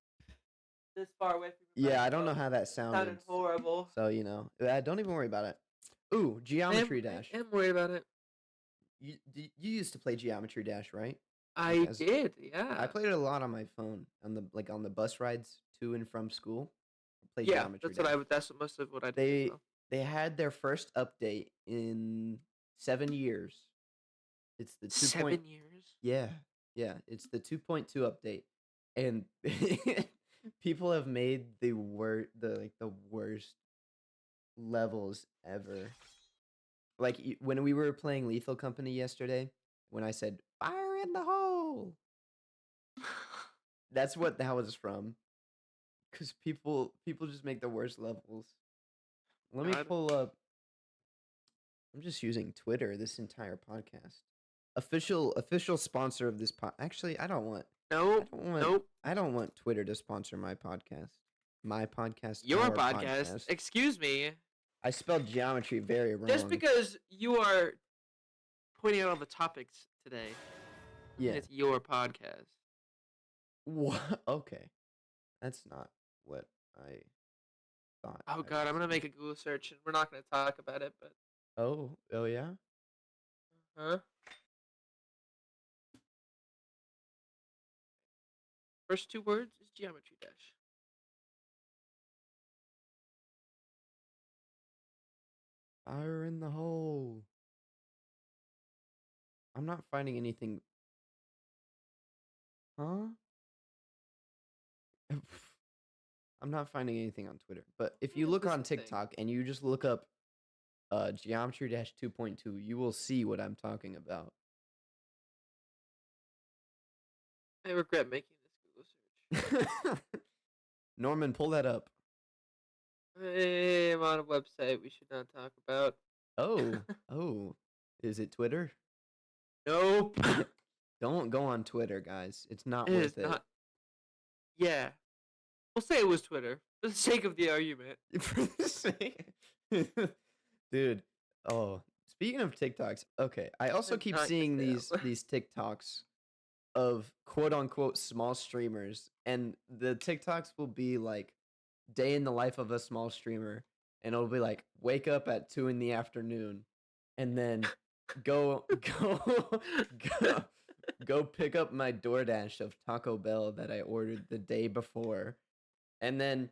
this far away from your Yeah, I don't know microphone. how that Sounded sounded. horrible. So, don't even worry about it. Ooh, Geometry Dash. I am worried about it. You used to play Geometry Dash, right? I as- did, yeah. I played it a lot on my phone on the bus rides to and from school. I played Yeah, Geometry that's Dash. what I would. That's most of what I did. They as well. they had their first update in 7 years. It's the 2. 7 years. Yeah, it's the 2.2 update, and people have made the worst levels ever. Like when we were playing Lethal Company yesterday, when I said "fire in the hole," that's what that was from. Because people just make the worst levels. Let me God. pull up. I'm just using Twitter this entire podcast. Official sponsor of this Actually, I don't want. Nope. Nope. I don't want Twitter to sponsor my podcast. My podcast. Your our podcast. Excuse me. I spelled geometry very wrong. Just because you are pointing out all the topics today, Yeah. it's your podcast. What? Okay. That's not what I thought. Oh I god, I'm was gonna make saying. a Google search and we're not gonna talk about it, but Oh yeah. huh? First two words is geometry dash. Fire in the hole. I'm not finding anything. Huh? I'm not finding anything on Twitter. But if you What is look this on thing? TikTok and you just look up geometry dash 2.2, you will see what I'm talking about. I regret making this Google search. Norman, pull that up. I'm on a website we should not talk about. Oh. Is it Twitter? Nope. Don't go on Twitter, guys. It's not It worth is it. not. Yeah. We'll say it was Twitter for the sake of the argument. For the sake. Dude. Oh, speaking of TikToks, okay. I also I'm keep not gonna seeing say that. these TikToks of quote unquote small streamers, and the TikToks will be like day in the life of a small streamer, and it'll be like wake up at 2 in the afternoon, and then go go pick up my DoorDash of Taco Bell that I ordered the day before, and then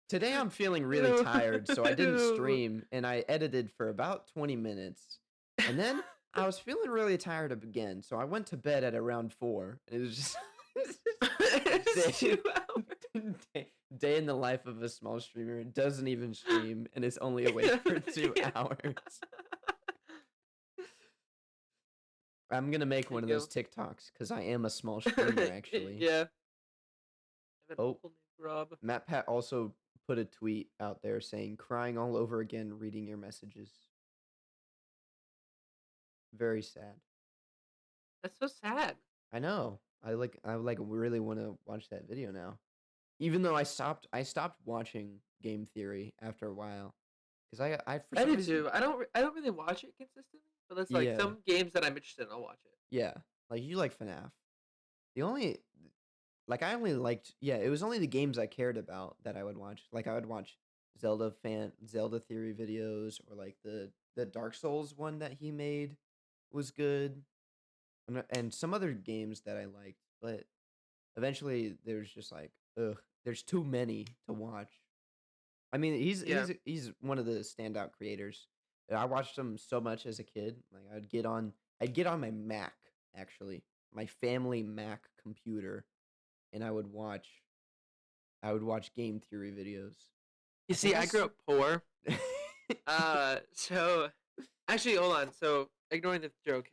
today I'm feeling really tired, so I didn't stream, and I edited for about 20 minutes, and then I was feeling really tired again, so I went to bed at around 4. And it was just It's day, 2 hours. day in the life of a small streamer. It doesn't even stream and is only awake for 2 Yeah. hours. I'm gonna make one of There those you TikToks because I am a small streamer, actually. Yeah. I have an Oh. uncle named Rob. Matt Pat also put a tweet out there saying, crying all over again reading your messages. Very sad. That's so sad. I know. I really want to watch that video now. Even though I stopped watching Game Theory after a while. Cuz I for I some do reason, too. I don't really watch it consistently, but that's like yeah. some games that I'm interested in. I'll watch it. Yeah. Like you like FNAF. The only like I only liked it was only the games I cared about that I would watch. Like I would watch Zelda Theory videos, or like the Dark Souls one that he made was good. And some other games that I liked, but eventually there's just like, there's too many to watch. I mean, Yeah. he's one of the standout creators. And I watched him so much as a kid. Like I'd get on my Mac, actually, my family Mac computer, and I would watch game theory videos. You see, I grew up poor. up. So actually, hold on. So ignoring the joke,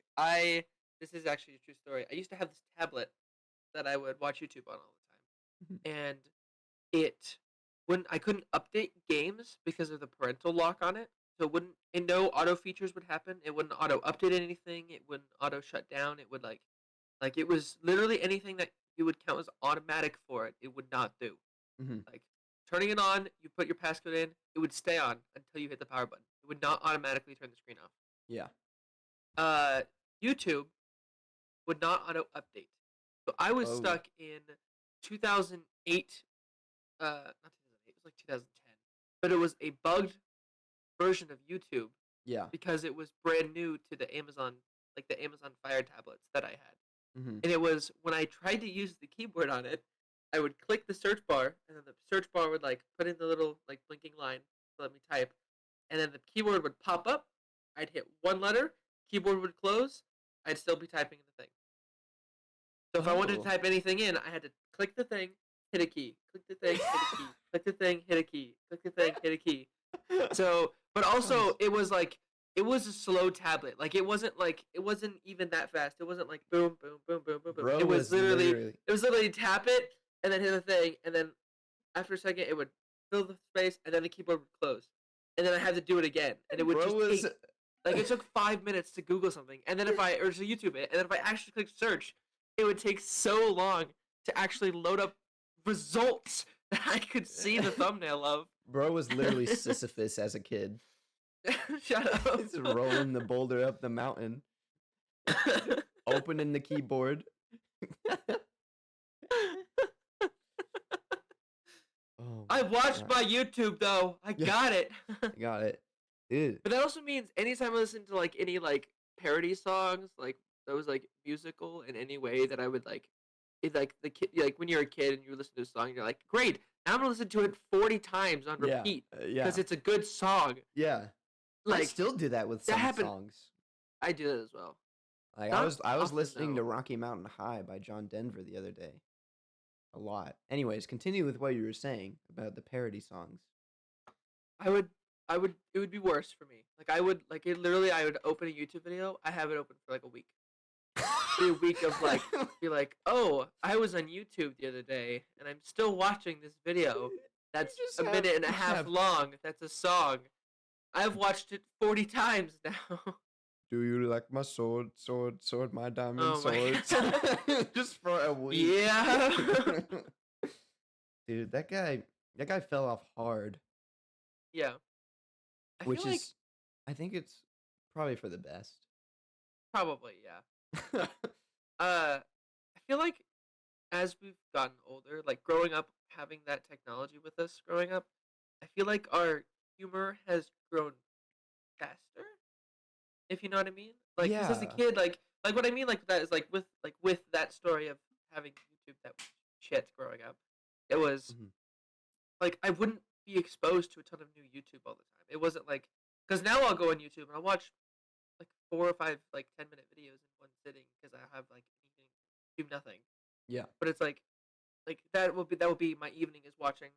this is actually a true story. I used to have this tablet that I would watch YouTube on all the time, and I couldn't update games because of the parental lock on it. So it wouldn't, and no auto features would happen. It wouldn't auto update anything. It wouldn't auto shut down. It would like it was literally anything that you would count as automatic for it. It would not do. Like turning it on, you put your passcode in, it would stay on until you hit the power button. It would not automatically turn the screen off. Yeah. YouTube would not auto update. So I was stuck in 2008. Not 2008. It was like 2010. But it was a bugged version of YouTube. Yeah. Because it was brand new to the Amazon Fire tablets that I had. Mm-hmm. And it was when I tried to use the keyboard on it, I would click the search bar, and then the search bar would like put in the little like blinking line to let me type, and then the keyboard would pop up. I'd hit one letter, keyboard would close. I'd still be typing in the thing. So if I wanted to type anything in, I had to click the thing, hit a key, click the thing, hit a key, click the thing, hit a key, click the thing, hit a key. So, but also it was a slow tablet. Like it wasn't even that fast. It wasn't like boom, boom, boom, boom, boom, boom. Bro It was literally tap it and then hit the thing, and then after a second it would fill the space, and then the keyboard would close, and then I had to do it again, and it would take like it took 5 minutes to Google something, and then to YouTube it, and then if I actually clicked search, it would take so long to actually load up results that I could see the thumbnail of. Bro was literally Sisyphus as a kid. Shut up. It's rolling the boulder up the mountain, opening the keyboard. Oh I my watched god. my YouTube though. I Yeah, got it. got it. Dude. But that also means anytime I listen to like any like parody songs, like those like musical in any way that I would like, it like the kid like when you're a kid and you listen to a song, you're like, great, now I'm gonna listen to it 40 times on Yeah. repeat Yeah. because it's a good song. Yeah. I Like still do that with that some happened. songs. I do that as well. Like Not I was often listening to though. Rocky Mountain High by John Denver the other day. A lot. Anyways, continue with what you were saying about the parody songs. I would it would be worse for me. Like I would like it literally I would open a YouTube video. I have it open for like a week. Be a week of like be like, "Oh, I was on YouTube the other day and I'm still watching this video that's just a minute and a you half have long. That's a song. I've watched it 40 times now." Do you like my sword, my diamond Oh my swords? god. Just for a week. Yeah. Dude, that guy fell off hard, Yeah. I feel which like is I think it's probably for the best. probably, yeah. I feel like as we've gotten older, like growing up, having that technology with us growing up, I feel like our humor has grown faster, if you know what I mean. Like, because as a Yeah. kid, like what I mean, like that is like with that story of having YouTube that was shit growing up, it was Mhm. like I wouldn't be exposed to a ton of new YouTube all the time. It wasn't like because now I'll go on YouTube and I'll watch like 4 or 5 like 10-minute videos in one sitting because I have like anything do nothing. Yeah. But it's like that will be my evening is watching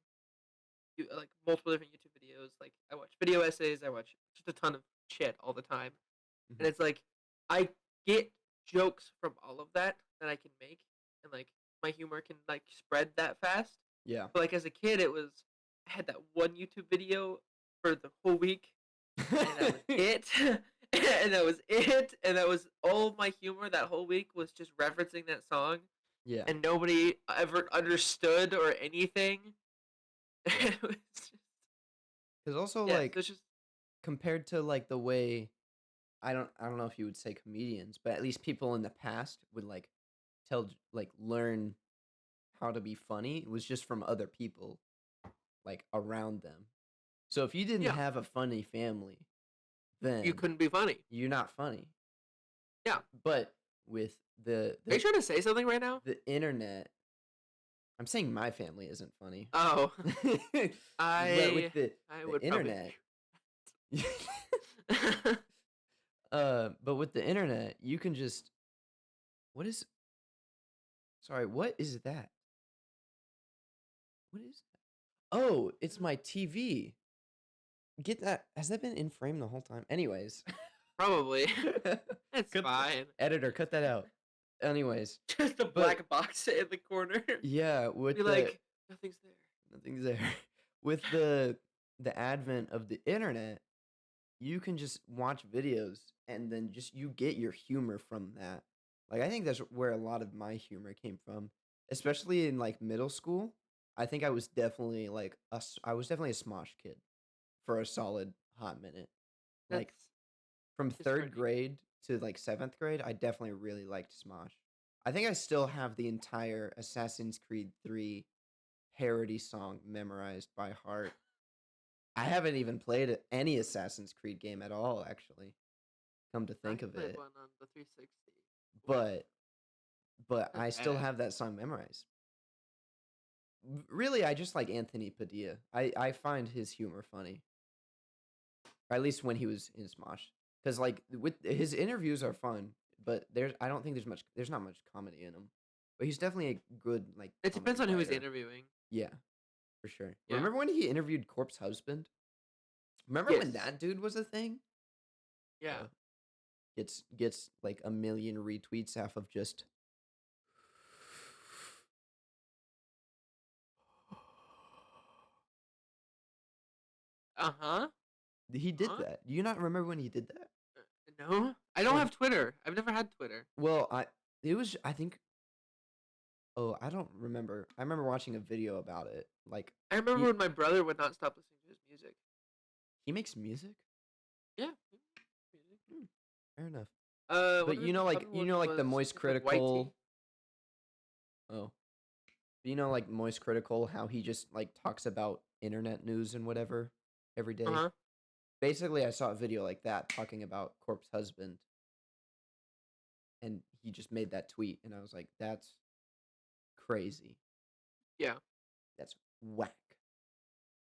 like multiple different YouTube videos. Like I watch video essays, I watch just a ton of shit all the time, and Mhm. it's like I get jokes from all of that I can make, and like my humor can like spread that fast. Yeah. But like as a kid, it was I had that one YouTube video for the whole week, and that was it. And that was it, and that was all my humor that whole week was just referencing that song, Yeah. and nobody ever understood or anything. Yeah. It was just, Cuz also yeah, so like it's just compared to like the way I don't know if you would say comedians, but at least people in the past would like like learn how to be funny. It was just from other people like around them. So if you didn't yeah, have a funny family, you then couldn't be funny. you're not funny. Yeah. But with Are you trying to say something right now? the internet, I'm saying my family isn't funny. Oh, But with I I the would probably internet, agree. but with the internet, you can just what is sorry, what is that? What is that? Oh, it's my TV. Get that? Has that been in frame the whole time? Anyways, Probably. It's cut, fine. editor, cut that out. Anyways, Just a but black box in the corner. yeah, with Be the like, nothing's there. nothing's there. With the advent of the internet, you can just watch videos and then just you get your humor from that. Like I think that's where a lot of my humor came from, especially in like middle school. I think I was definitely like I was definitely a Smosh kid for a solid hot minute. Like That's from 3rd disheartening. grade to like 7th grade, I definitely really liked Smosh. I think I still have the entire Assassin's Creed 3 parody song memorized by heart. I haven't even played any Assassin's Creed game at all, actually. Come to I think of played it, one on the 360. Ooh, but that's I still bad. have that song memorized. Really, I just like Anthony Padilla. I find his humor funny, or at least when he was in Smosh, because like with his interviews are fun, but I don't think there's not much comedy in them. But he's definitely a good like It comedy depends on who he's writer. interviewing. Yeah, for sure. Yeah. Remember when he interviewed Corpse Husband? Remember when Yes. that dude was a thing? Yeah. Uh, gets like a million retweets off of just Uh huh. he did Huh? that. Do you not remember when he did that? No, I don't When have Twitter. I've never had Twitter. well, it was I think oh, I don't remember. I remember watching a video about it. Like I remember he when my brother would not stop listening to his music. he makes music? Yeah. Hmm, fair enough. One But of the other you ones know, like the was moist something with white tea. critical. Oh, you know, like moist critical, how he just like talks about internet news and whatever every Uh day. huh. Basically, I saw a video like that talking about Corpse Husband, and he just made that tweet, and I was like, that's crazy. Yeah. That's whack.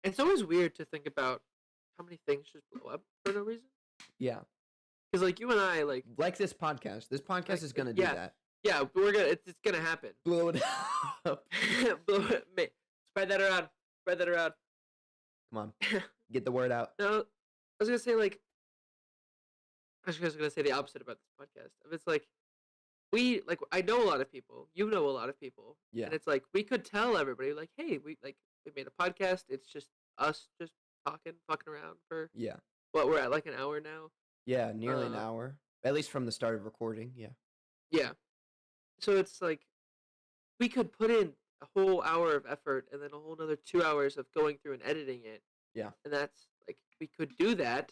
It's always weird to think about how many things just blow up for no reason. Yeah, Because like you and I, like this podcast. This podcast is gonna do yeah, that. yeah, we're gonna. It's gonna happen. Blow it up. Spread that around. Spread that around. Come on, get the word out. No, I was gonna say like I was gonna say the opposite about this podcast. If it's like I know a lot of people, you know a lot of people, Yeah, and it's like we could tell everybody like, hey, we made a podcast. It's just us just talking, fucking around for yeah, what we're at like an hour now. yeah. Nearly an Uh, hour, at least from the start of recording. Yeah, yeah. So it's like we could put in a whole hour of effort and then a whole another 2 hours of going through and editing it, yeah. and that's like we could do that,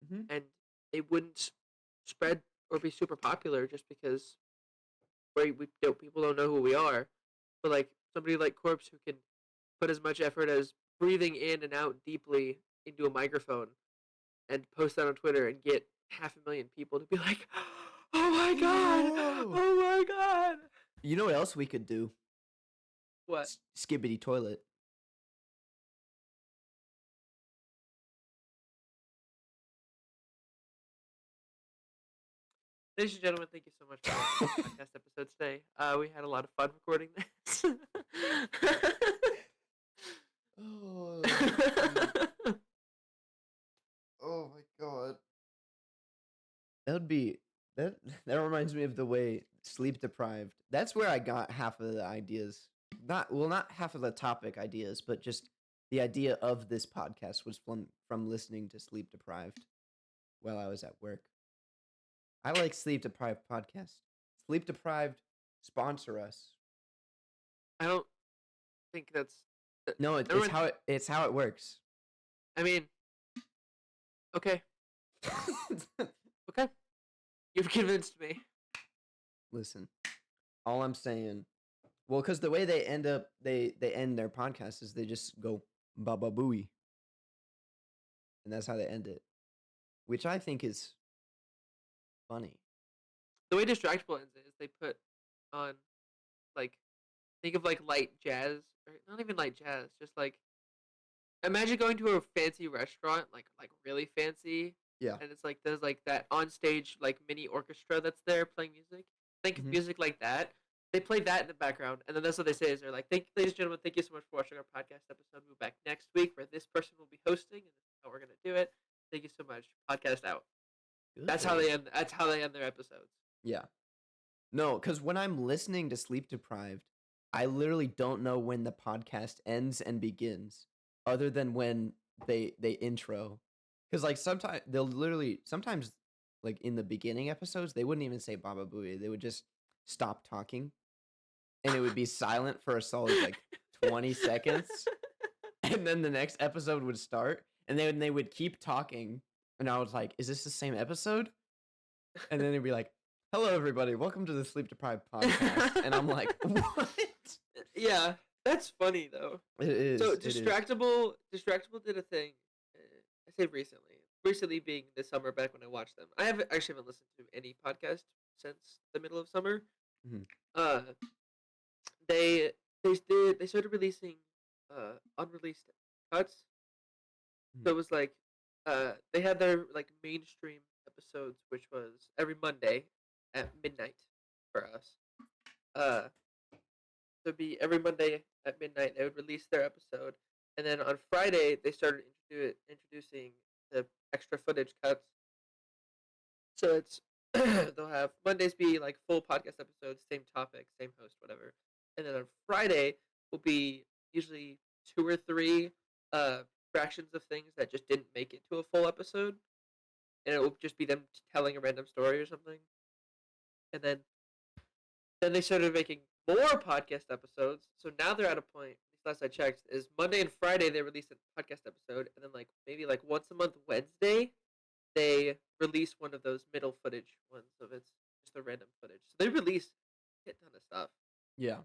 Hmm. and it wouldn't spread or be super popular just because people don't know who we are. But like somebody like Corpse who can put as much effort as breathing in and out deeply into a microphone and post that on Twitter and get 500,000 people to be like, "Oh my god! Whoa. Oh my god!" You know what else we could do? What? Skibbity toilet. Ladies and gentlemen, thank you so much for watching this podcast episode today. We had a lot of fun recording this. Oh, oh my god. That would be that. That reminds me of the way sleep deprived. That's where I got half of the ideas. Not half of the topic ideas, but just the idea of this podcast was from listening to Sleep Deprived while I was at work. I like Sleep Deprived podcast. Sleep Deprived, sponsor us. I don't think that's. No, Never mind. it's how it works. I mean, okay, okay. You've convinced me. Listen, all I'm saying, well, because the way they end their podcast is they just go baba booey, and that's how they end it, which I think is funny. The way Distractable ends it is they put on, like, think of like light jazz, or not even light jazz, just like imagine going to a fancy restaurant, like really fancy, Yeah. and it's like there's like that on stage like mini orchestra that's there playing music. Think of Mhm. music like that. They play that in the background, and then that's what they say is they're like, ladies and gentlemen, thank you so much for watching our podcast episode. We'll be back next week where this person will be hosting, and this is how we're gonna do it. Thank you so much. Podcast out. That's how they end. That's how they end their episodes. Yeah. No, because when I'm listening to Sleep Deprived, I literally don't know when the podcast ends and begins, other than when they intro. Because like sometimes like in the beginning episodes they wouldn't even say Baba Booey. They would just stop talking, and it would be silent for a solid like 20 seconds, and then the next episode would start, and then they would keep talking, and I was like, "Is this the same episode?" And then they'd be like, "Hello, everybody. Welcome to the Sleep Deprived podcast." And I'm like, "What?" Yeah, that's funny though. It is. So it is. Distractable did a thing. I say recently. Recently being this summer, back when I watched them. I haven't listened to any podcast since the middle of summer. Mhm. Uh, they started releasing unreleased cuts. So it was like they had their like mainstream episodes, which was every Monday at midnight for us. So it'd be every Monday at midnight they would release their episode, and then on Friday they started introducing the extra footage cuts. So it's they'll have Mondays be like full podcast episodes, same topic, same host, whatever, and then on Friday will be usually two or three uh fractions of things that just didn't make it to a full episode, and it will just be them telling a random story or something, and then they started making more podcast episodes. So now they're at a point, at least last I checked, is Monday and Friday they release a podcast episode, and then like maybe like once a month Wednesday they release one of those middle footage ones of it's just the random footage. So they release a ton of stuff. Yeah.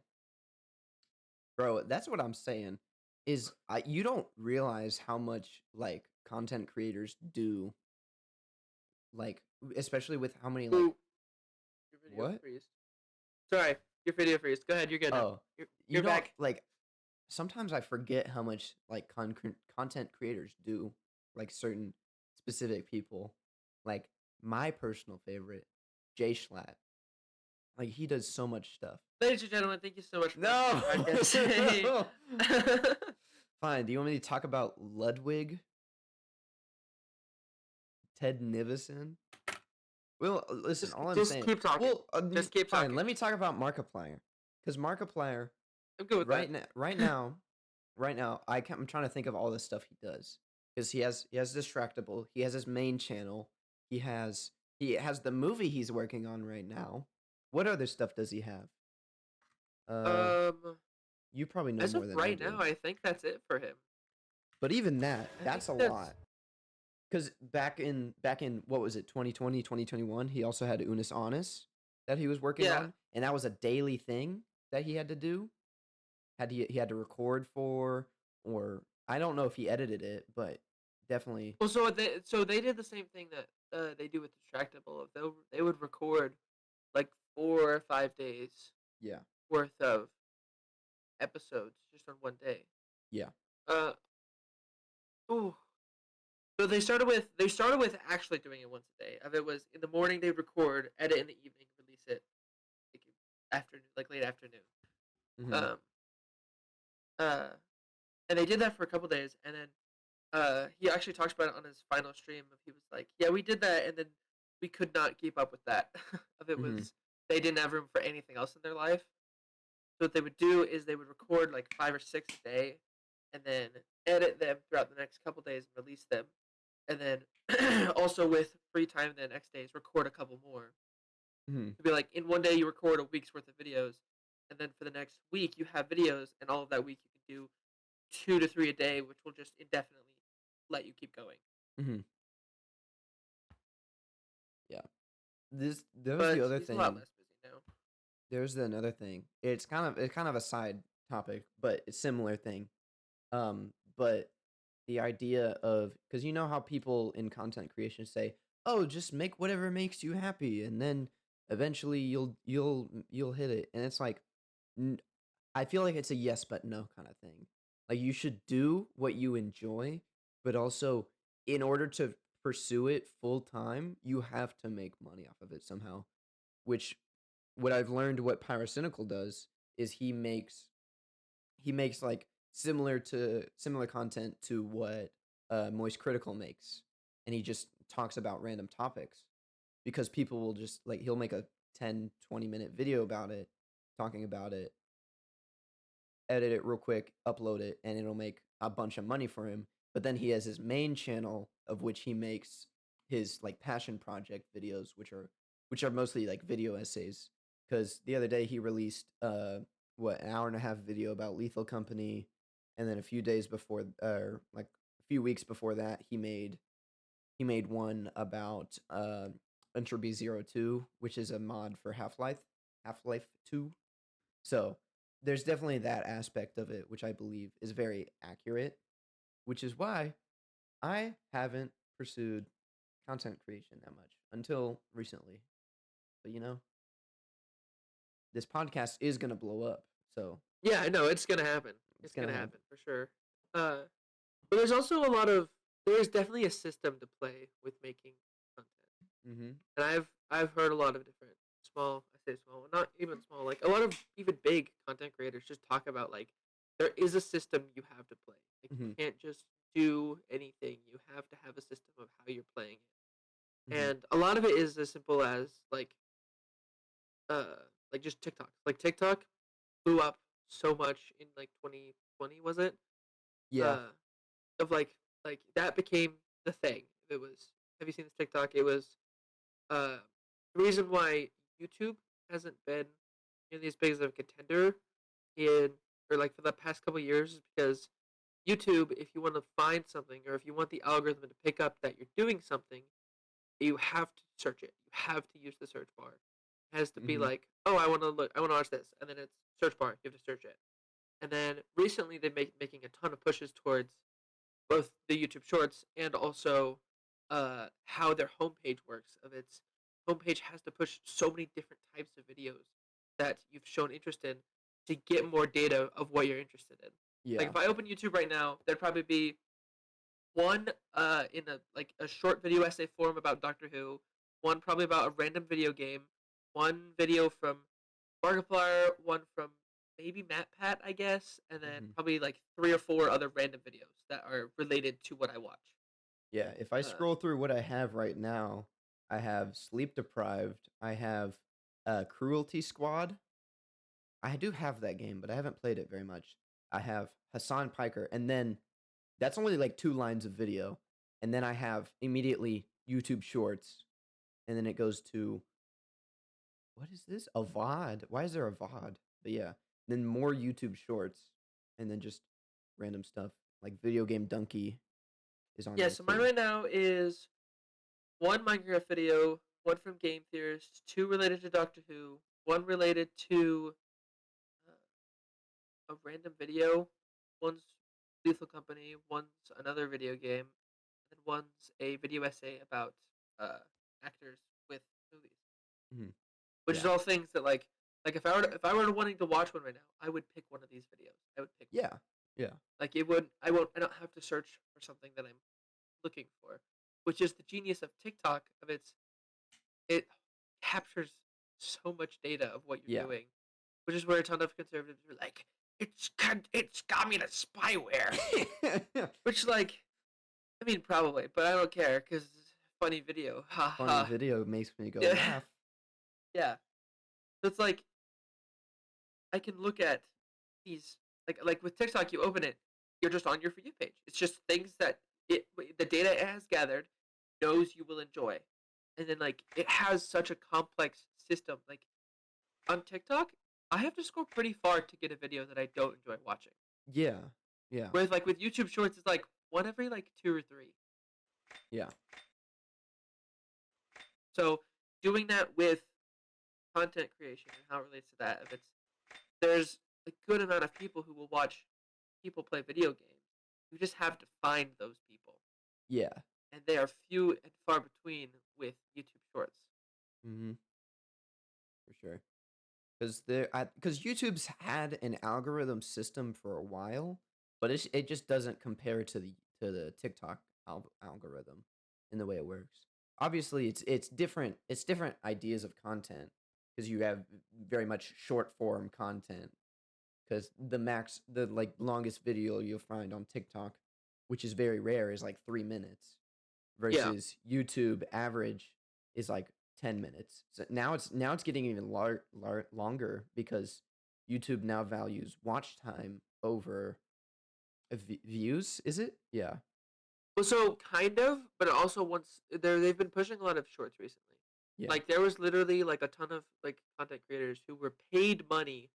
Bro, that's what I'm saying. Is you don't realize how much like content creators do, like especially with how many like Ooh, your video what? freeze. Sorry, your video freeze. Go ahead, you're good now. Oh, You're you you're don't back. like sometimes I forget how much like content creators do, like certain specific people. Like my personal favorite, Jay Schlatt. Like he does so much stuff. Ladies and gentlemen, thank you so much for No. watching the podcast today. Fine. Do you want me to talk about Ludwig, Ted Nivison? Well, listen. just All I'm just saying. keep talking. Well, Just keep fine. talking. Let me talk about Markiplier, because Markiplier I'm good with right that. now, right now, I'm trying to think of all the stuff he does, because he has Distractable. He has his main channel. He has the movie he's working on right now. What other stuff does he have? Um, You probably know as of more than I right now, do. I think that's it for him. But even that, I think that's a that's lot. Because back in what was it, 2020, 2021, he also had Unis Honest that he was working yeah. on, and that was a daily thing that he had to do. He had to record for, or I don't know if he edited it, but definitely, Well, so they did the same thing that they do with Distractable. If they would record like 4 or 5 days yeah, worth of episodes just on one day. yeah, Uh, ooh. So they started with actually doing it once a day. If it was in the morning, they'd record, edit in the evening, release it like afternoon, like late afternoon. mm-hmm, Um, uh, and they did that for a couple days, and then he actually talks about it on his final stream. He was like, "Yeah, we did that, and then we could not keep up with that. Of it mm-hmm, was they didn't have room for anything else in their life. So what they would do is they would record like 5 or 6 a day, and then edit them throughout the next couple days and release them, and then also with free time the next days record a couple more. mm-hmm. It'd be like in one day you record a week's worth of videos, and then for the next week you have videos, and all of that week you can do 2 to 3 a day, which will just indefinitely let you keep going. Mm-hmm. Yeah. There's the But other he's a lot thing. less busy now. There's another thing. It's kind of a side topic, but a similar thing. But the idea of, because you know how people in content creation say, "Oh, just make whatever makes you happy, and then eventually you'll hit it." And it's like, n- I feel like it's a yes but no kind of thing. Like you should do what you enjoy, but also in order to pursue it full time, you have to make money off of it somehow. Which what I've learned what Pyrocynical does is he makes like similar content to what Moist Critical makes, and he just talks about random topics because people will just like he'll make a 10-20 minute video about it, talking about it, edit it real quick, upload it, and it'll make a bunch of money for him. But then he has his main channel of which he makes his like passion project videos, which are mostly like video essays. Because the other day he released an hour and a half video about Lethal Company, and then a few days before, or like a few weeks before that, he made one about Entropy 02, which is a mod for Half Life 2. So there's definitely that aspect of it, which I believe is very accurate, which is why I haven't pursued content creation that much until recently. But this podcast is gonna blow up, so Yeah, I know it's gonna happen. it's It's gonna gonna happen. happen for sure. But there's also a lot of there's definitely a system to play with making content, Mm-hmm. and I've heard a lot of different small, I say small, not even small, like a lot of even big content creators just talk about like there is a system you have to play. Like Mm-hmm. you can't just do anything. You have to have a system of how you're playing it, Mm-hmm. and a lot of it is as simple as uh just TikTok. Like TikTok blew up so much in like 2020, was it? Yeah. Uh, of like that became the thing. It was. Have you seen this TikTok? It was uh the reason why YouTube hasn't been nearly as big as a contender in or like for the past couple years is because YouTube, if you want to find something or if you want the algorithm to pick up that you're doing something, you have to search it. You have to use the search bar. It has to be Mhm. like, oh, I want to watch this, and then it's search bar. You have to search it. And then recently they making a ton of pushes towards both the YouTube Shorts and also how their homepage works. Of its homepage has to push so many different types of videos that you've shown interest in to get more data of what you're interested in. Like Yeah. if I open YouTube right now, there'd probably be one in a like a short video essay form about Doctor Who, one probably about a random video game, one video from Markiplier, one from maybe MatPat, I guess, and then Mhm. probably like 3 or 4 other random videos that are related to what I watch. Yeah, if I Uh, scroll through what I have right now, I have Sleep Deprived, I have, Cruelty Squad. I do have that game, but I haven't played it very much. I have Hassan Piker, and then that's only, like, 2 lines of video, and then I have immediately YouTube Shorts, and then it goes to what is this? A VOD? Why is there a VOD? But yeah, then more YouTube Shorts, and then just random stuff, like Video Game Donkey is on yeah, there so mine too. right now is one Minecraft video, one from Game Theorist, two related to Doctor Who, one related to a random video, one's Lethal Company, one's another video game, and one's a video essay about uh, actors with movies. Mhm. Which is Yeah. all things that like if I were wanting to watch one right now, I would pick one of these videos. I would pick one. Yeah. Yeah. Like I don't have to search for something that I'm looking for, which is the genius of TikTok of it captures so much data of what you're Yeah. doing, which is where a ton of conservatives are like, it's communist spyware, which like I mean probably, but I don't care because funny video, ha Funny ha. video makes me go Yeah, laugh. yeah. So it's like I can look at these like with TikTok, you open it, you're just on your For You page. It's just things that the data it has gathered knows you will enjoy, and then like it has such a complex system. Like on TikTok, I have to scroll pretty far to get a video that I don't enjoy watching. Yeah. Yeah. Whereas like with YouTube Shorts, it's like one every like 2 or 3. Yeah. So doing that with content creation and how it relates to that, if it's there's a good amount of people who will watch people play video games. You just have to find those people, Yeah. and they are few and far between with YouTube Shorts. Mhm. For sure. Because YouTube's had an algorithm system for a while, but it just doesn't compare to the TikTok algorithm in the way it works. Obviously, it's different. It's different ideas of content because you have very much short form content. Because the like longest video you'll find on TikTok, which is very rare, is like 3 minutes, Yeah. versus YouTube average is like 10 minutes. So now it's getting even longer because YouTube now values watch time over views. Is it? Yeah, Well, so kind of, but also once they've been pushing a lot of shorts recently. yeah, Like there was literally like a ton of like content creators who were paid money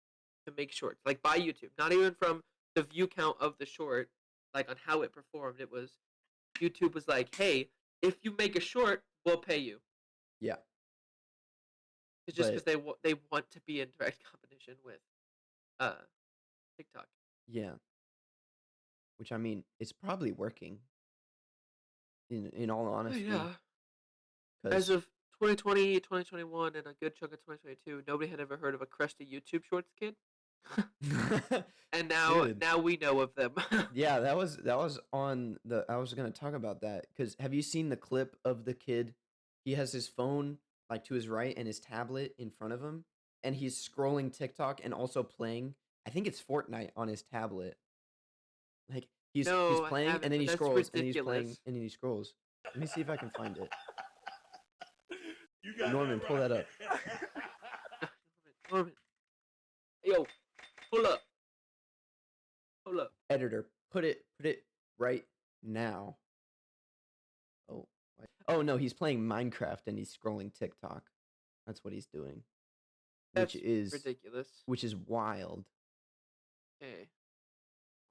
to make shorts, like by YouTube, not even from the view count of the short, like on how it performed. It was YouTube was like, hey, if you make a short, we'll pay you. yeah. It's just because But they want to be in direct competition with uh TikTok. yeah, which I mean, it's probably working in all Oh, honesty, yeah. As because of 2020, 2021, and a good chunk of 2022, nobody had ever heard of a crusty YouTube Shorts kid, and dude. now we know of them. Yeah, that was on the I was gonna talk about that because have you seen the clip of the kid? He has his phone like to his right and his tablet in front of him, and he's scrolling TikTok and also playing. I think it's Fortnite on his tablet. Like he's No, I playing and haven't, then but he that's scrolls and then he's playing ridiculous. and then he scrolls. Let me see if I can find it. You got Norman, that pull that up. right. Norman, yo, pull up, pull up. Editor, put it right now. Oh, oh no, he's playing Minecraft and he's scrolling TikTok. That's what he's doing, which That's is ridiculous. wild. Okay,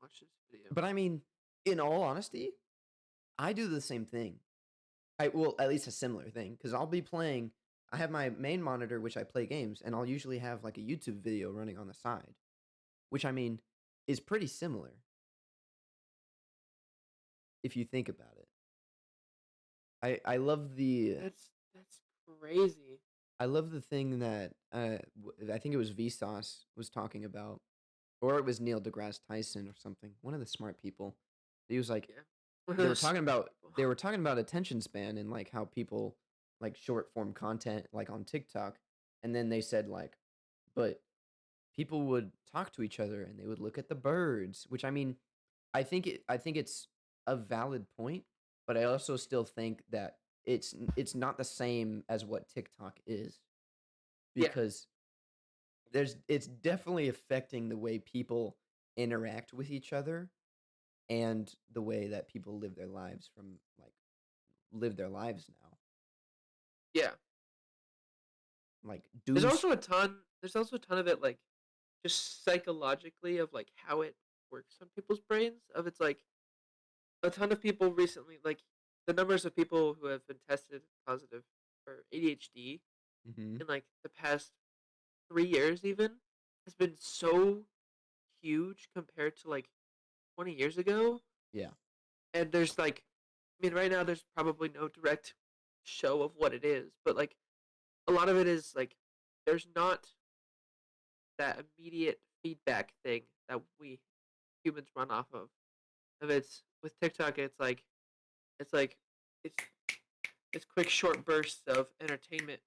watch this video. But I mean, in all honesty, I do the same thing. Well, at least a similar thing, because I'll be playing. I have my main monitor, which I play games, and I'll usually have like a YouTube video running on the side, which I mean is pretty similar if you think about it. I love the That's crazy. I love the thing that I think it was Vsauce was talking about, or it was Neil deGrasse Tyson or something. One of the smart people. He was like, Yeah. One of they were those talking smart about people. they were talking about attention span and like how people like short form content like on TikTok, and then they said like, but people would talk to each other and they would look at the birds, which I mean, I think it's a valid point, but I also still think that it's not the same as what TikTok is Yeah. because it's definitely affecting the way people interact with each other and the way that people live their lives live their lives now. Yeah. Like There's doom also a ton. There's also a ton of it, like, just psychologically of like how it works on people's brains. Of it's like a ton of people recently, like the numbers of people who have been tested positive for ADHD Mhm. in like the past 3 years, even, has been so huge compared to like 20 years ago. Yeah. And there's like, I mean, right now there's probably no direct show of what it is, but like a lot of it is like there's not that immediate feedback thing that we humans run off of. If it's with TikTok, it's like it's it's quick short bursts of entertainment,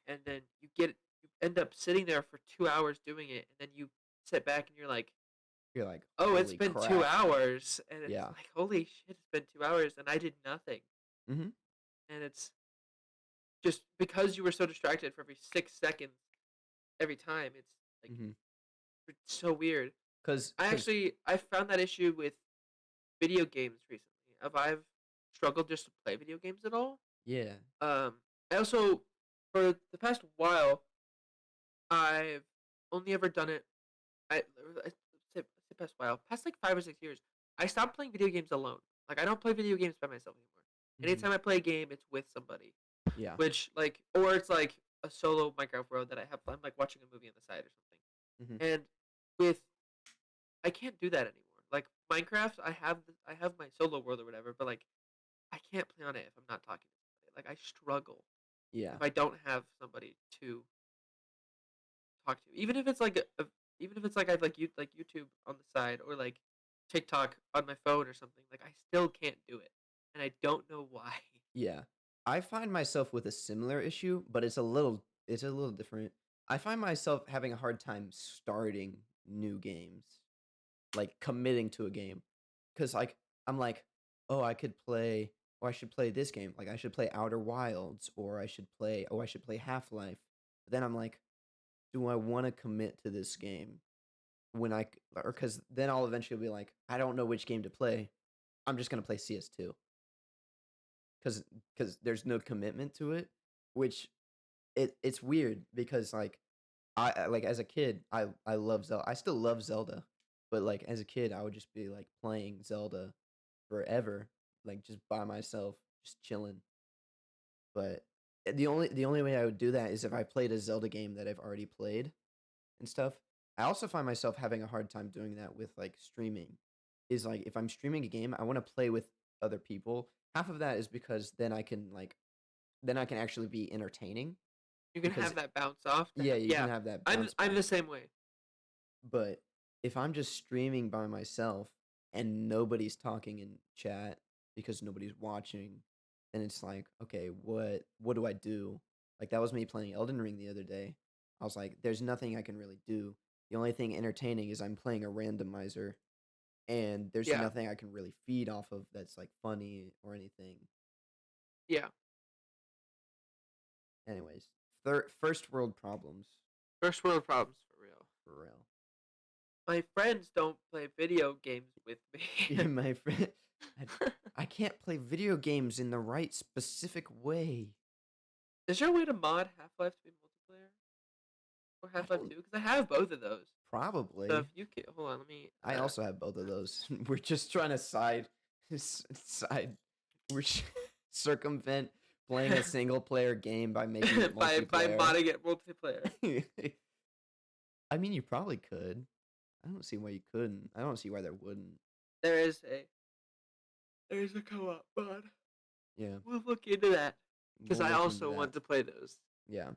and then you end up sitting there for 2 hours doing it, and then you sit back and you're like, You're like, oh, it's "Holy been two crap." hours, and it's Yeah. like, holy shit, it's been 2 hours, and I did nothing, Mhm. and it's just because you were so distracted for every 6 seconds every time. It's like Mhm. it's so weird. Cuz I found that issue with video games recently. If I've struggled just to play video games at all. yeah. Um, I also, for the past while, I've only ever done it. I say past while, past like 5 or 6 years. I stopped playing video games alone. Like I don't play video games by myself anymore. Mhm. Anytime I play a game, it's with somebody. Yeah. Which like, or it's like a solo Minecraft world that I have. I'm like watching a movie on the side or something. Mhm. And with I can't do that anymore. Like Minecraft, I have my solo world or whatever, but like I can't play on it if I'm not talking to somebody. Like I struggle Yeah. if I don't have somebody to talk to. Even if it's like I have like like YouTube on the side or like TikTok on my phone or something. Like I still can't do it, and I don't know why. Yeah. I find myself with a similar issue, but it's a little different. I find myself having a hard time starting new games, like committing to a game. Cuz like I'm like, "Oh, I could play or I should play this game. Like I should play Outer Wilds or I should play Half-Life." But then I'm like, "Do I want to commit to this game when or cuz then I'll eventually be like, I don't know which game to play. I'm just going to play CS2." Cuz there's no commitment to it, which it's weird because like like as a kid, I love Zelda. I still love Zelda, but like as a kid, I would just be like playing Zelda forever, like just by myself, just chilling. But the only way I would do that is if I played a Zelda game that I've already played and stuff. I also find myself having a hard time doing that with like streaming. Is like if I'm streaming a game, I want to play with other people. Half of that is because then I can actually be entertaining You can because have that bounce off. yeah, you can Yeah, have that bounce I'm back. the same way. But if I'm just streaming by myself and nobody's talking in chat because nobody's watching, then it's like, okay, what do I do? Like that was me playing Elden Ring the other day. I was like, there's nothing I can really do. The only thing entertaining is I'm playing a randomizer and there's Yeah, nothing I can really feed off of that's like funny or anything. yeah. Anyways, first world problems First world problems for real. for real. My friends don't play video games with Yeah, me. my friend, I, I can't play video games in the right specific way. Is there a way to mod Half Life to be multiplayer or I Half Life don't 2? Because I have both of those. So if probably. you can, hold on, let me. I also have both of those. We're just trying to side. We're circumvent playing a single player game by making it by multiplayer. modding it multiplayer. I mean, you probably could. I don't see why you couldn't. I don't see why there wouldn't. There's a co-op mod. Yeah. We'll look into that because We'll I look also into want that. to play those. Yeah.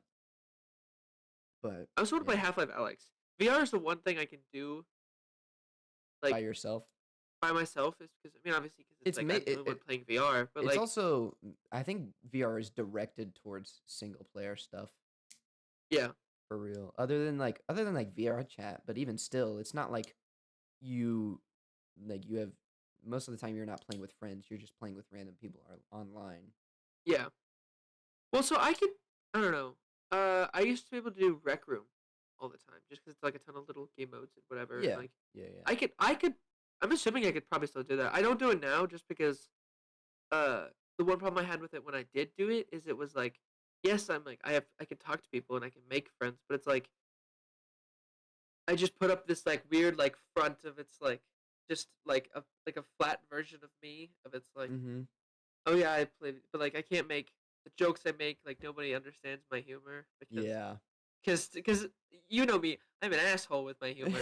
But I also want to play yeah. Half-Life Alyx. VR is the one thing I can do by like yourself. by myself. Is because I mean obviously because it's like I'm the only one playing VR, but It's like also I think VR is directed towards single player stuff yeah, for real. Other than like VR chat, but even still, it's not like you have most of the time you're not playing with friends. You're just playing with random people online. yeah. Well, so I don't know. I used to be able to do Rec Room all the time, just because it's like a ton of little game modes and whatever. Yeah. And like Yeah. I could. I'm assuming I could probably still do that. I don't do it now, just because. The one problem I had with it when I did do it is it was like, yes, I'm like I can talk to people and I can make friends, but it's like I just put up this like weird like front of it's like just like a flat version of me of it's like Mm-hmm. oh yeah I played but like I can't make the jokes I make like nobody understands my humor because Yeah. because you know me, I'm an asshole with my humor.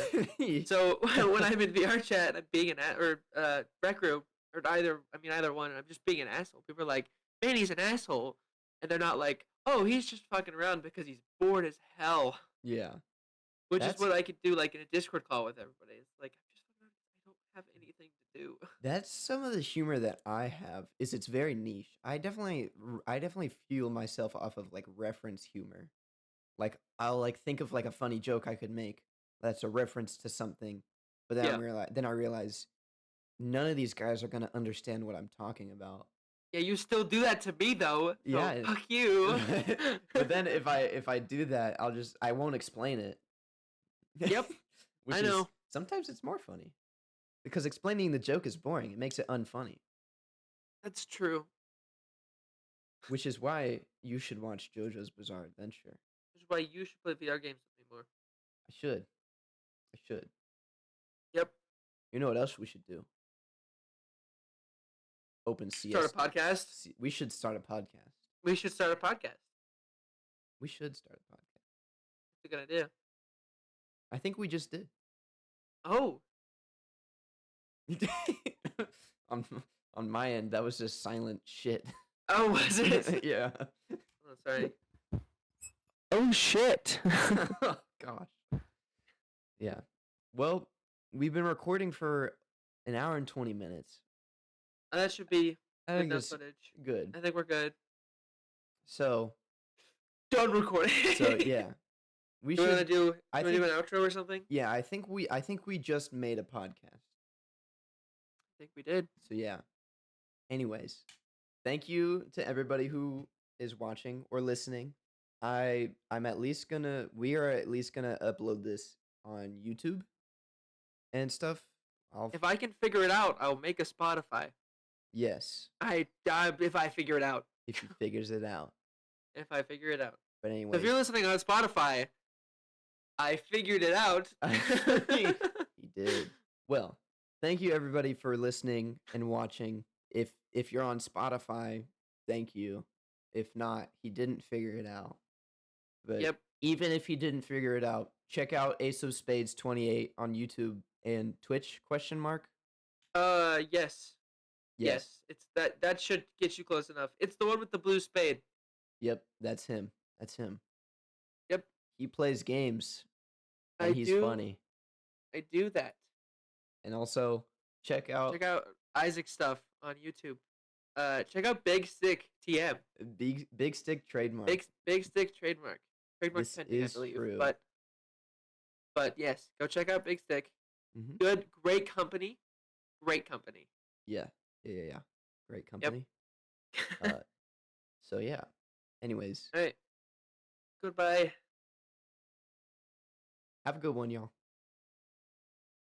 So when I'm in VR chat, I'm being or Rec Room or either one, and I'm just being an asshole. People are like, "Man, he's an asshole," and they're not like, "Oh, he's just fucking around because he's bored as hell." Yeah. Which is what I could do like in a Discord call with everybody. It's like I'm just fucking around. I don't have anything to do. That's some of the humor that I have. It's very niche. I definitely fuel myself off of like reference humor. Like I'll like think of like a funny joke I could make that's a reference to something, but then Yeah. I realize none of these guys are gonna understand what I'm talking about. Yeah, you still do that to me though. So Yeah. fuck you. But then if I do that, I won't explain it. Yep. Which I know. is sometimes it's more funny. Because explaining the joke is boring. It makes it unfunny. That's true. Which is why you should watch JoJo's Bizarre Adventure. Which is why you should play VR games with me more. I should. Yep. You know what else we should do? Open CS. Start a podcast. We should start a podcast. We should start a podcast. We should start a podcast. That's a good idea. I think we just did. Oh. on my end, that was just silent shit. Oh, was it? Yeah. Oh, sorry. Oh shit. Gosh. Yeah. Well, we've been recording for an hour and 20 minutes. That should be I think enough that's footage. good. I think we're good. So, Done recording. so yeah. We do should do an outro or something? Yeah, I think we just made a podcast. I think we did. So yeah. Anyways, thank you to everybody who is watching or listening. We are at least gonna upload this on YouTube and stuff. If I can figure it out, I'll make a Spotify. Yes. If I figure it out. If he figures it out. If I figure it out. But anyway. So if you're listening on Spotify, I figured it out. He did. Well, thank you everybody for listening and watching. If you're on Spotify, thank you. If not, he didn't figure it out. But yep. Even if he didn't figure it out, check out Ace of Spades 28 on YouTube and Twitch ? Yes. Yes. It's that should get you close enough. It's the one with the blue spade. Yep, that's him. Yep. He plays games. And he's funny. I do that. And also check out Izach stuff on YouTube. Check out Big Stick TM. Big Stick trademark. Big Stick trademark. Trademark pending, I believe. True. But yes, go check out Big Stick. Mm-hmm. Great company. Yeah. Great company. Yep. So yeah. Anyways. All right. Goodbye. Have a good one, y'all.